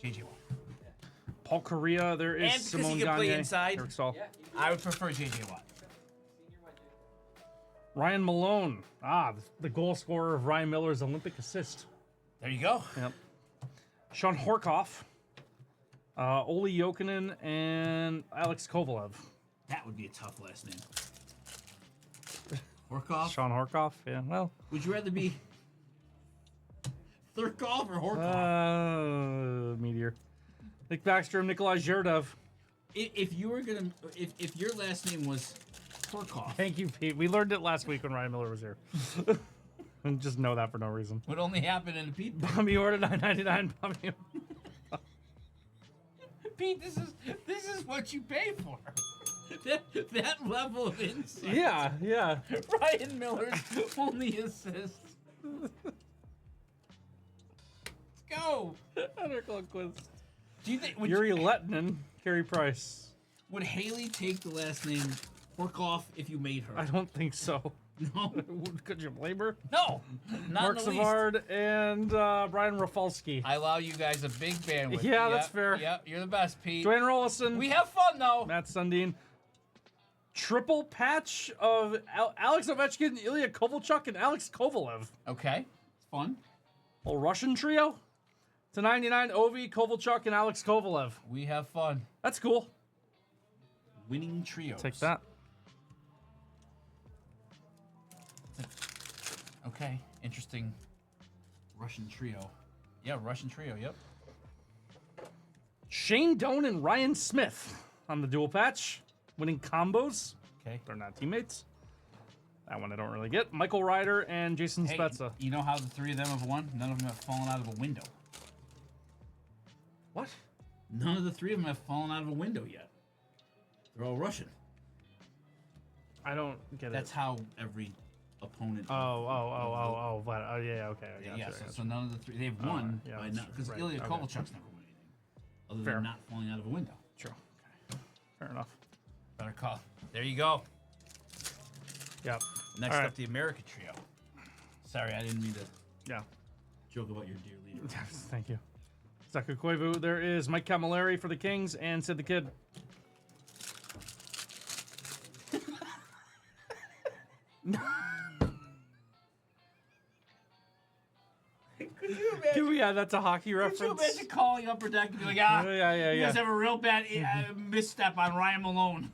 MVP. JJ Watt. Paul Correa. There is And because he Simone can play Gagne. inside. Eric Stahl. Yeah, you do. I would prefer JJ Watt. Senior white dude. Ryan Malone. The goal scorer of Ryan Miller's Olympic assist. There you go. Yep. Sean Horkoff. Oli Jokinen and Alex Kovalev. That would be a tough last name. Horkoff? Sean Horkoff. Yeah. Well. Would you rather be Thurkov or Horkoff? Meteor. Nick Backstrom, Nikolai Zherdov. If you were gonna, if your last name was Horkoff, Thank you, Pete. We learned it last week when Ryan Miller was here. And just know that for no reason. would only happen in a Pete. Bobby Orr to $9.99. Bobby. Pete, this is what you pay for. That level of insight. Yeah, yeah. Ryan Miller's only assist. Let's go. Hunter Lundqvist. Do you think would, Yuri Lettinen, Carey Price. would Haley take the last name Horkoff if you made her? I don't think so. No, Could you blame her? no, not Mark in the least. Savard and Brian Rafalski. I allow you guys a big bandwidth. Yeah, that's Yep, fair. Yep, you're the best, Pete. Dwayne Rollison. We have fun though. Matt Sundin. Triple patch of Alex Ovechkin, Ilya Kovalchuk, and Alex Kovalev. Okay, it's fun. A Russian trio. To 99, Ovi, Kovalchuk, and Alex Kovalev. We have fun. That's cool. Winning trios. Take that. Okay, interesting. Russian trio. Yeah, Russian trio. Yep. Shane Doan and Ryan Smith on the dual patch. Winning combos. Okay. They're not teammates. That one I don't really get. Michael Ryder and Jason Hey, Spezza. you know how the 3 of them have won? None of them have fallen out of a window. What? None of the 3 of them have fallen out of a window yet. They're all Russian. I don't get That's it. how every opponent. Oh. But, yeah, okay. I Yeah, gotcha, I so, gotcha. so none of the 3 they've won yeah, by that's not true. because Right, Ilya okay. Kovalchuk's never won anything other Fair. than not falling out of a window. True. Okay. Fair enough. Better call. There you go. Yep. Next All right. up, the American trio. Sorry, I didn't mean to Yeah. joke about your dear leader. Thank you. Zaku Koivu. There is Mike Camilleri for the Kings and Sid the Kid. Could you imagine? Yeah, that's a hockey Could you reference. imagine calling Upper Deck and be like, Yeah, yeah, you guys yeah. have a real bad misstep on Ryan Malone.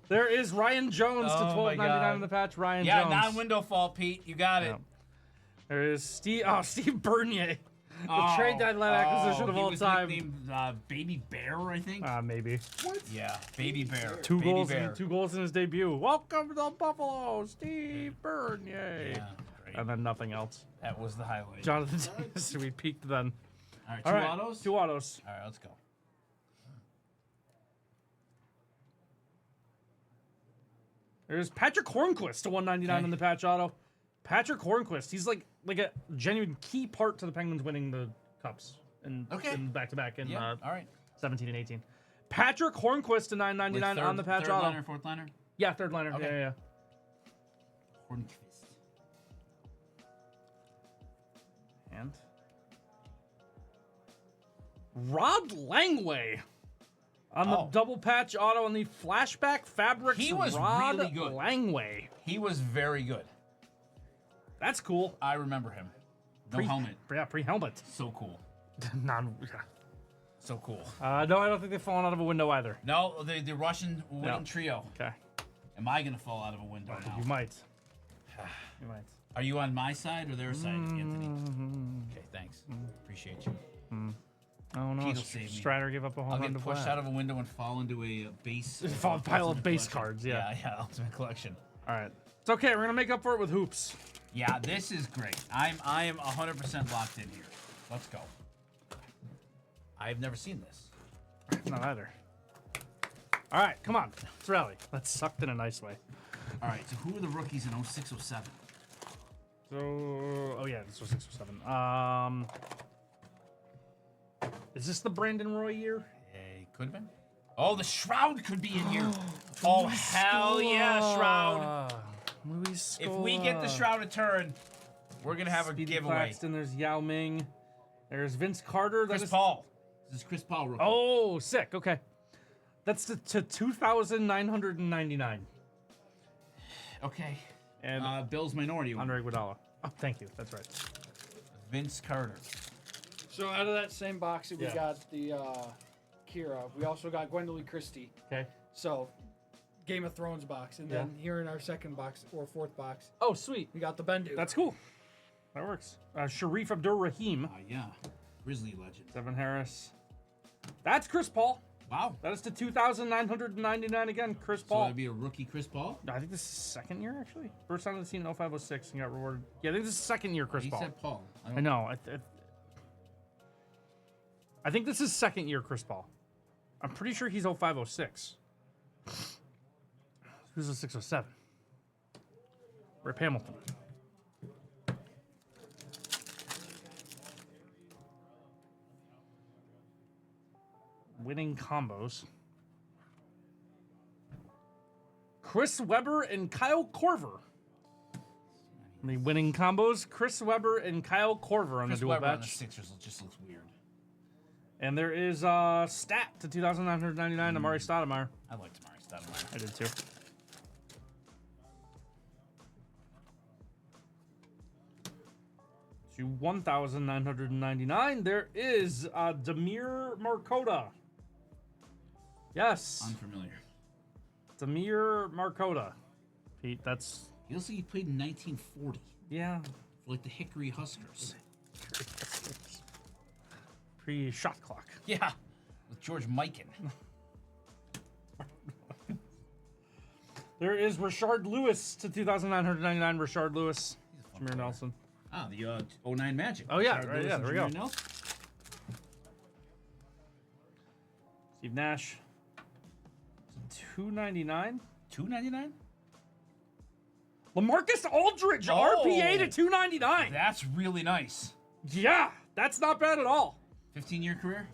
There is Ryan Jones to Oh my $12.99 God. in the patch. Ryan Yeah, Jones. non-window fault, Pete. You got it. Yeah. There is Steve Bernier. The Oh, trade deadline acquisition of he all was time. nicknamed, Baby Bear, I think. Maybe. Yeah, Baby Bear. Two Baby goals. Bear. 2 goals in his debut. Welcome to the Buffalo, Steve Bernier. Yeah, great. And then nothing else. That was the highlight. Jonathan Davis, we peaked then. All right, All two right, autos. 2 autos. All right, let's go. There's Patrick Hornquist to $1.99 Okay. in the patch auto. Patrick Hornquist, he's like a genuine key part to the Penguins winning the cups in back-to-back in Yeah, all right. 17 and 18. Patrick Hornquist to $9.99 on the patch third auto. liner, fourth liner. Yeah, third liner. Okay. Yeah. Hornqvist. And Rod Langway on the Oh. double patch auto on the flashback fabrics. He was Rod really good. Langway. He was very good. That's cool. I remember him. No helmet. Yeah, pre-helmet. So cool. So cool. No, I don't think they've fallen out of a window either. No, the Russian winning No. trio. Okay. Am I gonna fall out of a window now? You might. You might. Are you on my side or their side, Anthony? Mm-hmm. Okay, thanks. Appreciate you. Oh no, Pete will save me. Strider gave up a home I'll run get to pushed Vlad. out of a window and fall into a base. Fall a pile of Ultimate base Collection. cards, yeah. Yeah, Ultimate Collection. All right, it's okay. We're gonna make up for it with hoops. Yeah, this is great. I am 100% locked in here. Let's go. I've never seen this. Not either. All right, come on, let's rally. Let's sucked in a nice way. All right, so who are the rookies in 06-07? So, oh yeah, this was 6 or 7. Is this the Brandon Roy year? Could have been. Oh, the Shroud could be in here. Oh, hell yeah, Shroud. Luis If we get the Shroud a turn, we're going to have a Speedy giveaway. Claxton, there's Yao Ming. There's Vince Carter. that Chris is- Paul. This is Chris Paul rookie. Oh, sick. Okay. That's to 2,999. Okay. And Bill's Minority Owner. Andre Iguodala. Oh, thank you. That's right. Vince Carter. So out of that same box, we Yeah. got the Kira. We also got Gwendolyn Christie. Okay. So Game of Thrones box, and then here in our second box or fourth box, Oh, sweet. we got the Bendu. That's cool. That works. Sharif Abdur-Rahim. Yeah. Grizzly legend. Devin Harris. That's Chris Paul. Wow. That is to 2,999 again. Chris So Paul. that'd be a rookie Chris Paul? I think this is second year, actually. First time I've seen 0506 and got rewarded. Yeah, I think this is second year Chris He Paul. said Paul. I know. I think this is second year Chris Paul. I'm pretty sure he's 0506. Who's a 607? Rip Hamilton. Winning combos. Chris Webber and Kyle Korver. The winning combos, Chris Webber and Kyle Korver on Chris the dual Webber on the batch. Sixers just looks weird. And there is stat to 2,999 Amari Stoudemire. I liked Amari Stoudemire. I did too. To 1,999, there is Damir Markota. Yes, Unfamiliar. Damir Markota. Pete, that's He also played in 1940 yeah. for like the Hickory Huskers. Pre-shot clock. Yeah, with George Mikan. There is Rashard Lewis to 2,999. Rashard Lewis. Jameer Nelson. Ah, the 09 Magic. Oh, yeah, Richard right, Lewis yeah, and there we go. Jameer Nelson. Steve Nash. 299. $2.99? LaMarcus Aldridge, Oh. RPA to 299. That's really nice. Yeah, that's not bad at all. 15-year career?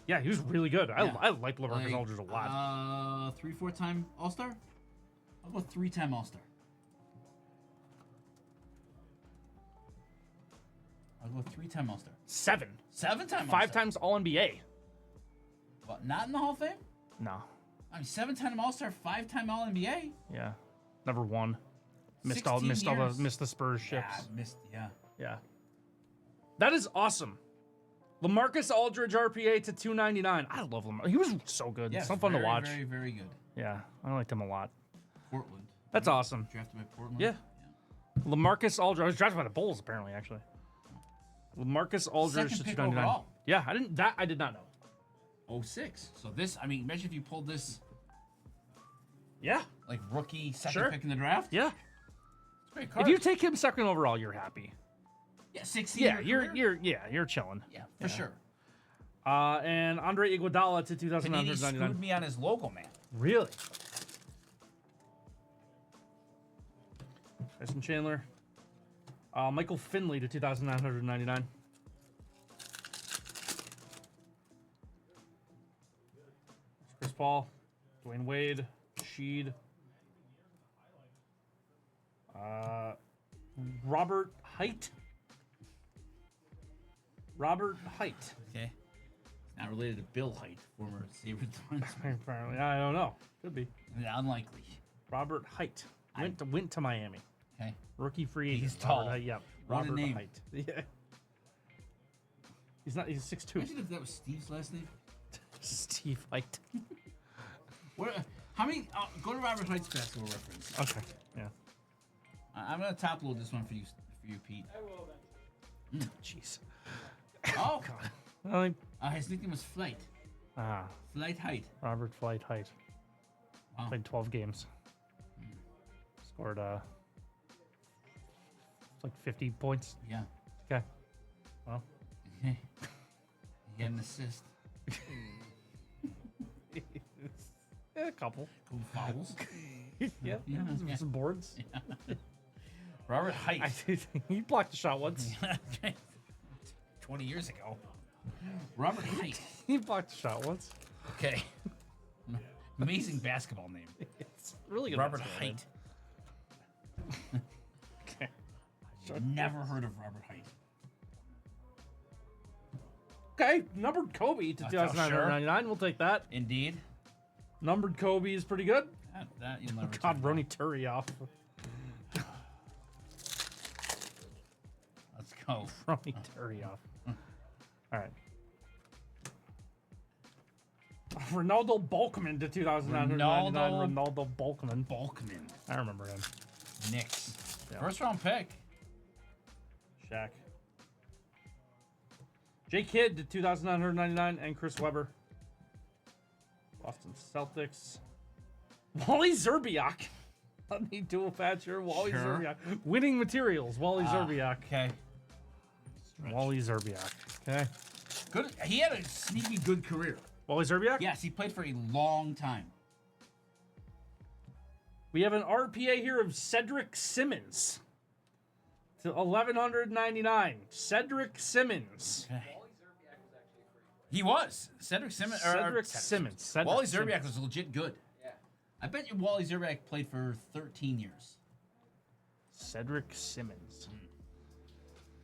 Yeah, he was really good. Yeah. I like LaMarcus Aldridge a lot. 3-4-time All-Star? How about 3-time All-Star? I'll go 3-time All-Star. 7. 7-time 5 All-Star. times All NBA. What, not in the Hall of Fame? No. I mean, 7-time All-Star, 5-time All-NBA? Yeah. Never won. Missed 16 years. missed the Spurs ships. Yeah. Yeah. That is awesome. LaMarcus Aldridge RPA to 299. I love Lamar. He was so good. Yeah, so fun very, to watch. Very, very good. Yeah, I liked him a lot. Portland. That's awesome. Drafted by Portland. Yeah. LaMarcus Aldridge. I was drafted by the Bulls, apparently, actually. LaMarcus Aldridge Second to pick 299. overall. Yeah, I did not know. 06. So this, I mean, imagine if you pulled this Yeah. like rookie second Sure. pick in the draft. Yeah. It's a great card. If you take him second overall, you're happy. yeah, 16. Yeah, you're chilling. Yeah, for sure. And Andre Iguodala to Panini 2,999. screwed me on his logo, man. Really? Tyson Chandler. Michael Finley to 2,999. Chris Paul. Dwayne Wade. Sheed. Robert Height. Robert Height. Okay. He's not related to Bill Height, former Sabres defenseman. Apparently, I don't know. Could be. Unlikely. Robert Height. Went to Miami. Okay. Rookie free agent. He's Robert tall. Height, yep. What a Robert name. Height. Yeah. He's 6'2". Imagine if that was Steve's last name. Steve Height. How many? Go to Robert Height's basketball reference. Okay. Yeah. I'm gonna top load this one for you, Pete. I will then. Jeez. Oh, Well, his nickname was Flight. Flight Height. Robert Flight Height. Wow. Played 12 games. Scored like 50 points. Yeah. Okay. Well, He had an assist. yeah, a couple. Couple fouls. Yeah. Yeah. Some boards. Robert Height. He blocked a shot once. 20 years ago. Robert Height. He blocked a shot once. Okay. Amazing basketball name. It's really good. Robert basketball name. Height. Okay. Never heard of Robert Height. Okay, numbered Kobe to Oh, 2,999. We'll take that. Indeed. Numbered Kobe is pretty good. That you'll never God, take. Ronnie Turioff. Let's go. Ronnie Turioff. All right. Ronaldo Bulkman to 2,999. Ronaldo Bulkman. Bulkman. I remember him. Knicks. Yeah. First round pick. Shaq. J. Kidd to 2,999 and Chris Webber. Boston Celtics. Wally Zerbiak. Let me do a patch here. Wally Sure. Zerbiak. Winning materials. Wally Zerbiak. Okay. Wally Zerbiak. Okay. Good. He had a sneaky good career. Wally Zerbiak? Yes, he played for a long time. We have an RPA here of Cedric Simmons to 1,199. Cedric Simmons. Okay. He was. Cedric Simmons. Cedric Simmons. Cedric Wally Simmons. Zerbiak was legit good. Yeah. I bet you Wally Zerbiak played for 13 years. Cedric Simmons.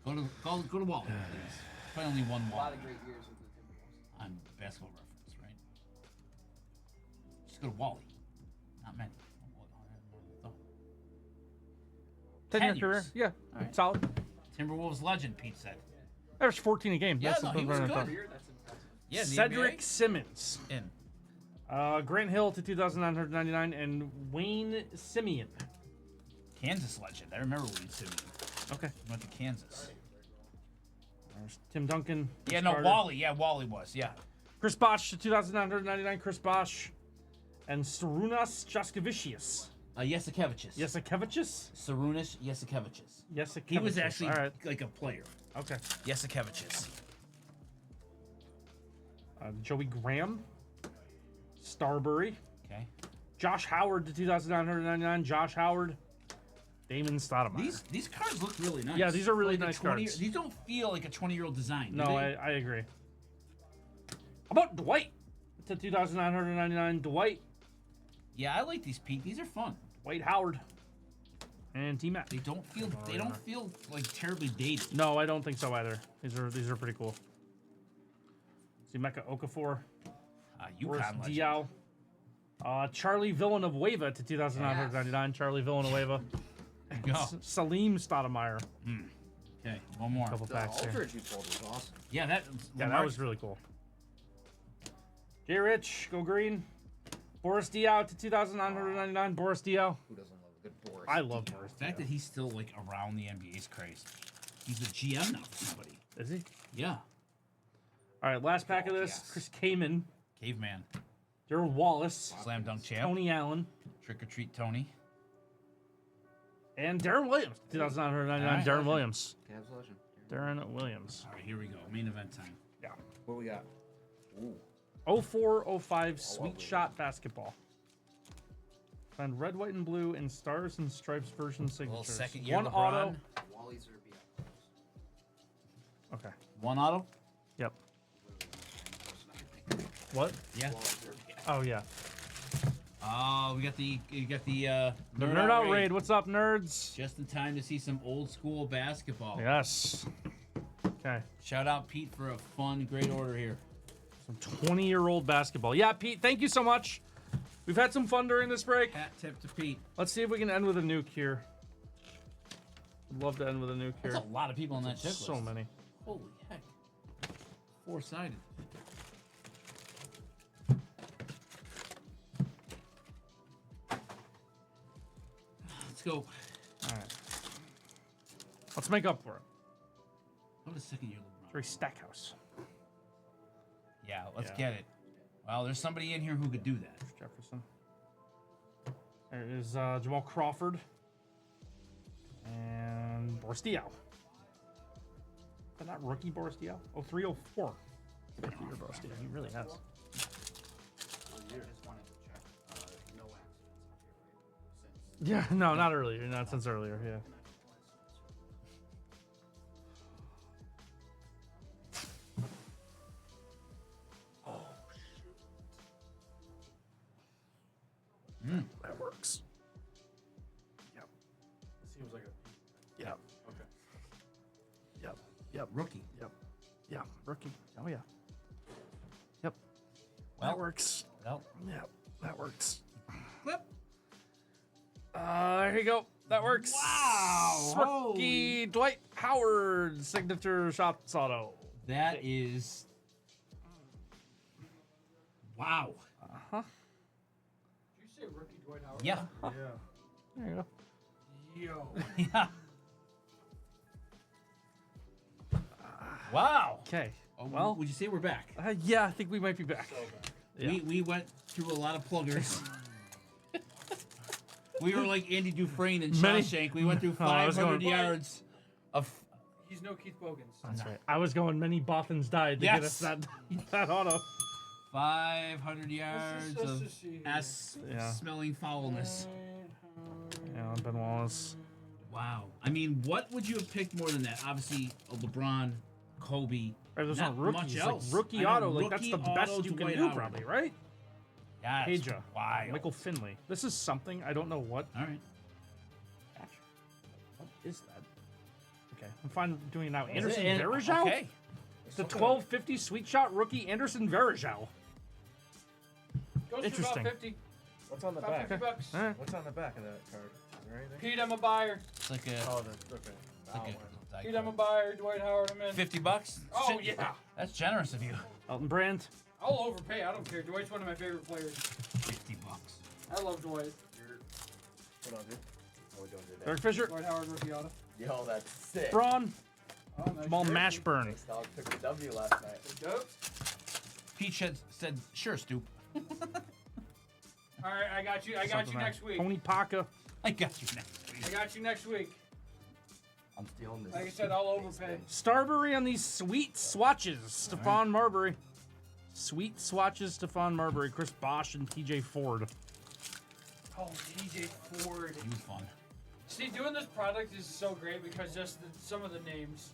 Go to Wally, please. Probably only one A lot Wally of great years with the Timberwolves. on Basketball Reference, right? Just go to Wally. Not many. 10-year 10 career. years. Yeah. All right. Solid. Timberwolves legend, Pete said. Averaged 14 a game. Yeah, That's no, the he was running good. top. Career, that's impressive. Yeah, in the Cedric NBA? Simmons. In. Grant Hill to 2,999 and Wayne Simeon. Kansas legend. I remember Wayne Simeon. Okay. He went to Kansas. There's Tim Duncan. Yeah, Vince no, Carter. Wally. Yeah, Wally was. Yeah. Chris Bosh to 2,999. Chris Bosh. And Sarunas Jaskevicius. Yasikevicius. Yasikevicius? Sarunas Yasikevicius. Yasikevicius. He was actually All right. like a player. Okay. Yasikevicius. Joey Graham. Starbury. Okay. Josh Howard to 2,999. Josh Howard. Damon Stoudemire. These cards look really nice. Yeah, these are really Like a nice 20 cards. These don't feel like a 20-year-old design. do No, they? I agree. How about Dwight to 2,999? Dwight. Yeah, I like these, Pete. These are fun. Dwight Howard. And T-Mac. They don't feel like terribly dated. No, I don't think so either. These are pretty cool. See Mecca Okafor. Boris UConn legend. Diaw. Charlie Villanueva to 2,999. Charlie Villanueva. Go. Salim Stoudemire. Okay, one more. Couple The packs here. Aldridge you pulled was awesome. Yeah, that Yeah, that was really cool. J. Rich, go green. Boris Diaw to 2,999. Boris Diaw. Who doesn't love a good Boris? I love Boris The fact Diaw. that he's still like around the NBA is crazy. He's a GM now for somebody. Is he? Yeah. All right, last pack of this. Yes. Chris Kaman, Caveman. Darren Wallace, Slam dunk champ. Tony Allen, Trick or treat Tony. and Darren Williams. 2,999. All right. Darren Williams. Cavs legend. Darren Williams. All right, here we go. Main event time. Yeah. What we got? Ooh. 0405 Sweet Shot Basketball. Find red, white, and blue in Stars and Stripes version signatures. second year One LeBron. auto. Wally Zerbia. Okay. One auto? Yep. What? Yeah. Wally Zerbia. Oh yeah. Oh, we got the The Nerd Out Raid. What's up, nerds? Just in time to see some old school basketball. Yes. Okay. Shout out Pete for a fun, great order here. Some 20-year-old basketball. Yeah, Pete. Thank you so much. We've had some fun during this break. Hat tip to Pete. Let's see if we can end with a nuke here. I'd love to end with a nuke here. That's a lot of people on that checklist. So many. Holy heck. Four-sided. Let's go. All right. Let's make up for it. How about a second year LeBron? Jerry Stackhouse. Yeah, let's Yeah. get it. Well, there's somebody in here who could do that. Jefferson. There is Jamal Crawford. And Boris Diaw. Is that not rookie Boris Diaw? Oh, 304. Rookie year Boris Diaw. He really has. I just wanted to check. No accidents up here, right? Since Yeah, no, not earlier. Not since earlier, yeah. That works. Yep. Seems like a. Yep. Okay. Yep. Yep. Rookie. Yep. Yeah. Rookie. Oh, yeah. Yep. Well, That works. Well, Yep. That works. clip. There you go. That works. Wow. Rookie Dwight Howard signature shots auto. That is. Wow. Uh-huh. Did you say rookie Dwight Howard? Yeah. Yeah. There you go. Yo. Yeah. Wow. Okay. Oh, Well, would you say we're back? yeah, I think we might be back. Yeah. We went through a lot of pluggers. We were like Andy Dufresne and Many- Shawshank. We went through Oh, I was 500 going- yards of. He's no Keith Bogans. That's right. I was going many Boffins died to get us Yes. that auto. 500 yards let's of just see here. Yeah. smelling foulness. Yeah, Ben Wallace. Wow. I mean, what would you have picked more than that? Obviously, a LeBron, Kobe. There's not not rookies. much Like else. rookie I know, auto. Like that's rookie the best auto you can Dwight do, Howard. probably, right? Yeah, Aja. wild. Michael Finley. This is something I don't know what. All right. What is that? Okay, I'm fine doing it now. Is Anderson it- Varejao. Okay. The 1250 sweet shot rookie Anderson Varejao. Goes Interesting. for about 50. What's on the About back? 50 bucks. All right. What's on the back of that card? Is there anything? Pete, I'm a buyer. It's like a. Oh, the, okay. It's like a Pete, I'm a buyer. Dwight Howard, I'm in. $50. Oh, yeah. That's generous of you. Elton Brand. I'll overpay. I don't care. Dwight's one of my favorite players. $50. I love Dwight. What on, dude? How we doing today? Derek Fisher. Dwight Howard rookie auto. Yo, that's sick. Braun. Oh, nice Jamal jersey. Mashburn. Thanks, dog. Took the W last night. Dope. Pete said, sure, Stoop. All right, I got you. I got Something you like next week. Tony Parker. I got you next week. I got you next week. I'm stealing this. Like I said, I'll overpay. Starbury on these sweet swatches. Stephon Marbury. Sweet swatches, Stephon Marbury. Chris Bosh and TJ Ford. Oh, TJ Ford. He was fun. See, doing this product is so great because just some of the names.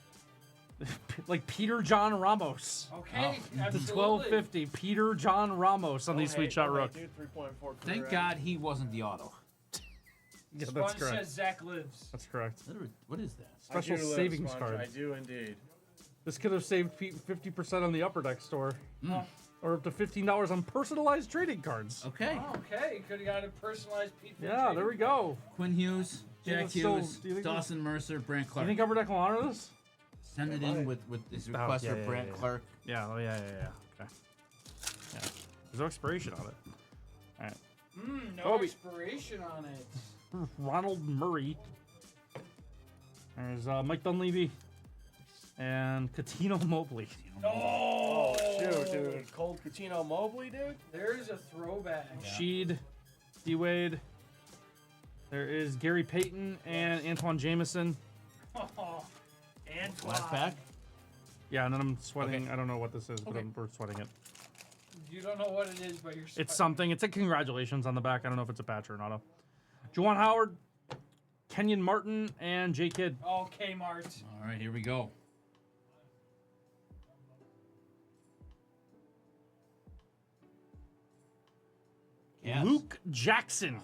Like Peter John Ramos. Okay, The absolutely. 1250. Peter John Ramos on these sweet shot rook. Dude, 3.4. Thank God he wasn't the auto. Yeah, Sponge that's correct. says Zach lives. That's correct. What is that? Special savings card. I do indeed. This could have saved 50% on the Upper Deck store. Mm. Or up to $15 on personalized trading cards. Okay. Oh, okay, could have got a personalized Pete. Ford Yeah, trading there we card. go. Quinn Hughes, Do you Jack think it's Hughes, still- do you think Dawson Mercer, Brant Do Clark. you think Upper Deck will honor this? Send it in with his request yeah, for yeah, Brant yeah. Clark. Yeah, oh yeah. Okay. Yeah. There's no expiration on it. right. No Kobe. expiration on it. Ronald Murray. There's Mike Dunleavy. And Katino Mobley. Oh, Shoot, dude. Cold Cucino Mobley, dude. There's a throwback. Sheed. D-Wade. There is Gary Payton and Antoine Jameson. Oh, Antoine. Last pack. Yeah, and then I'm sweating. Okay. I don't know what this is, but Okay. we're sweating it. You don't know what it is, but you're. It's something. It's a congratulations on the back. I don't know if it's a patch or an auto. Juwan Howard, Kenyon Martin, and J Kidd. Oh, Kmart. All right, here we go. Yes. Luke Jackson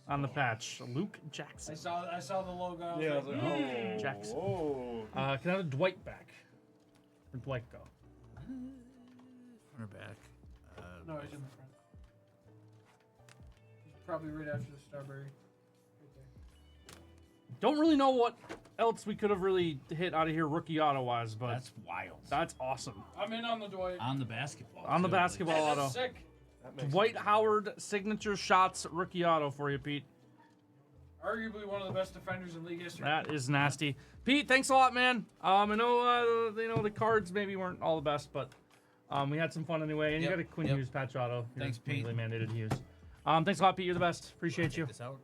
on the patch. Luke Jackson. I saw the logo. I was Yeah, I like, was like, oh. Jackson. Oh. Can I have Dwight back? Where'd Dwight go? Cornerback. No, he's in the front. He's probably right after the Starberry. Right there. Don't really know what else we could have really hit out of here rookie auto wise, but That's wild. that's awesome. I'm in on the Dwight. On the basketball. On the too. basketball Hey, auto. that's sick. That makes Dwight sense. Howard signature shots rookie auto for you, Pete. Arguably one of the best defenders in league history. That is nasty. Pete, thanks a lot, man. I know the cards maybe weren't all the best, but we had some fun anyway. And Yep, you got a Quinn yep. Hughes patch auto. You're Thanks, Pete. legally mandated Hughes. Thanks a lot, Pete. You're the best. Appreciate you. This out.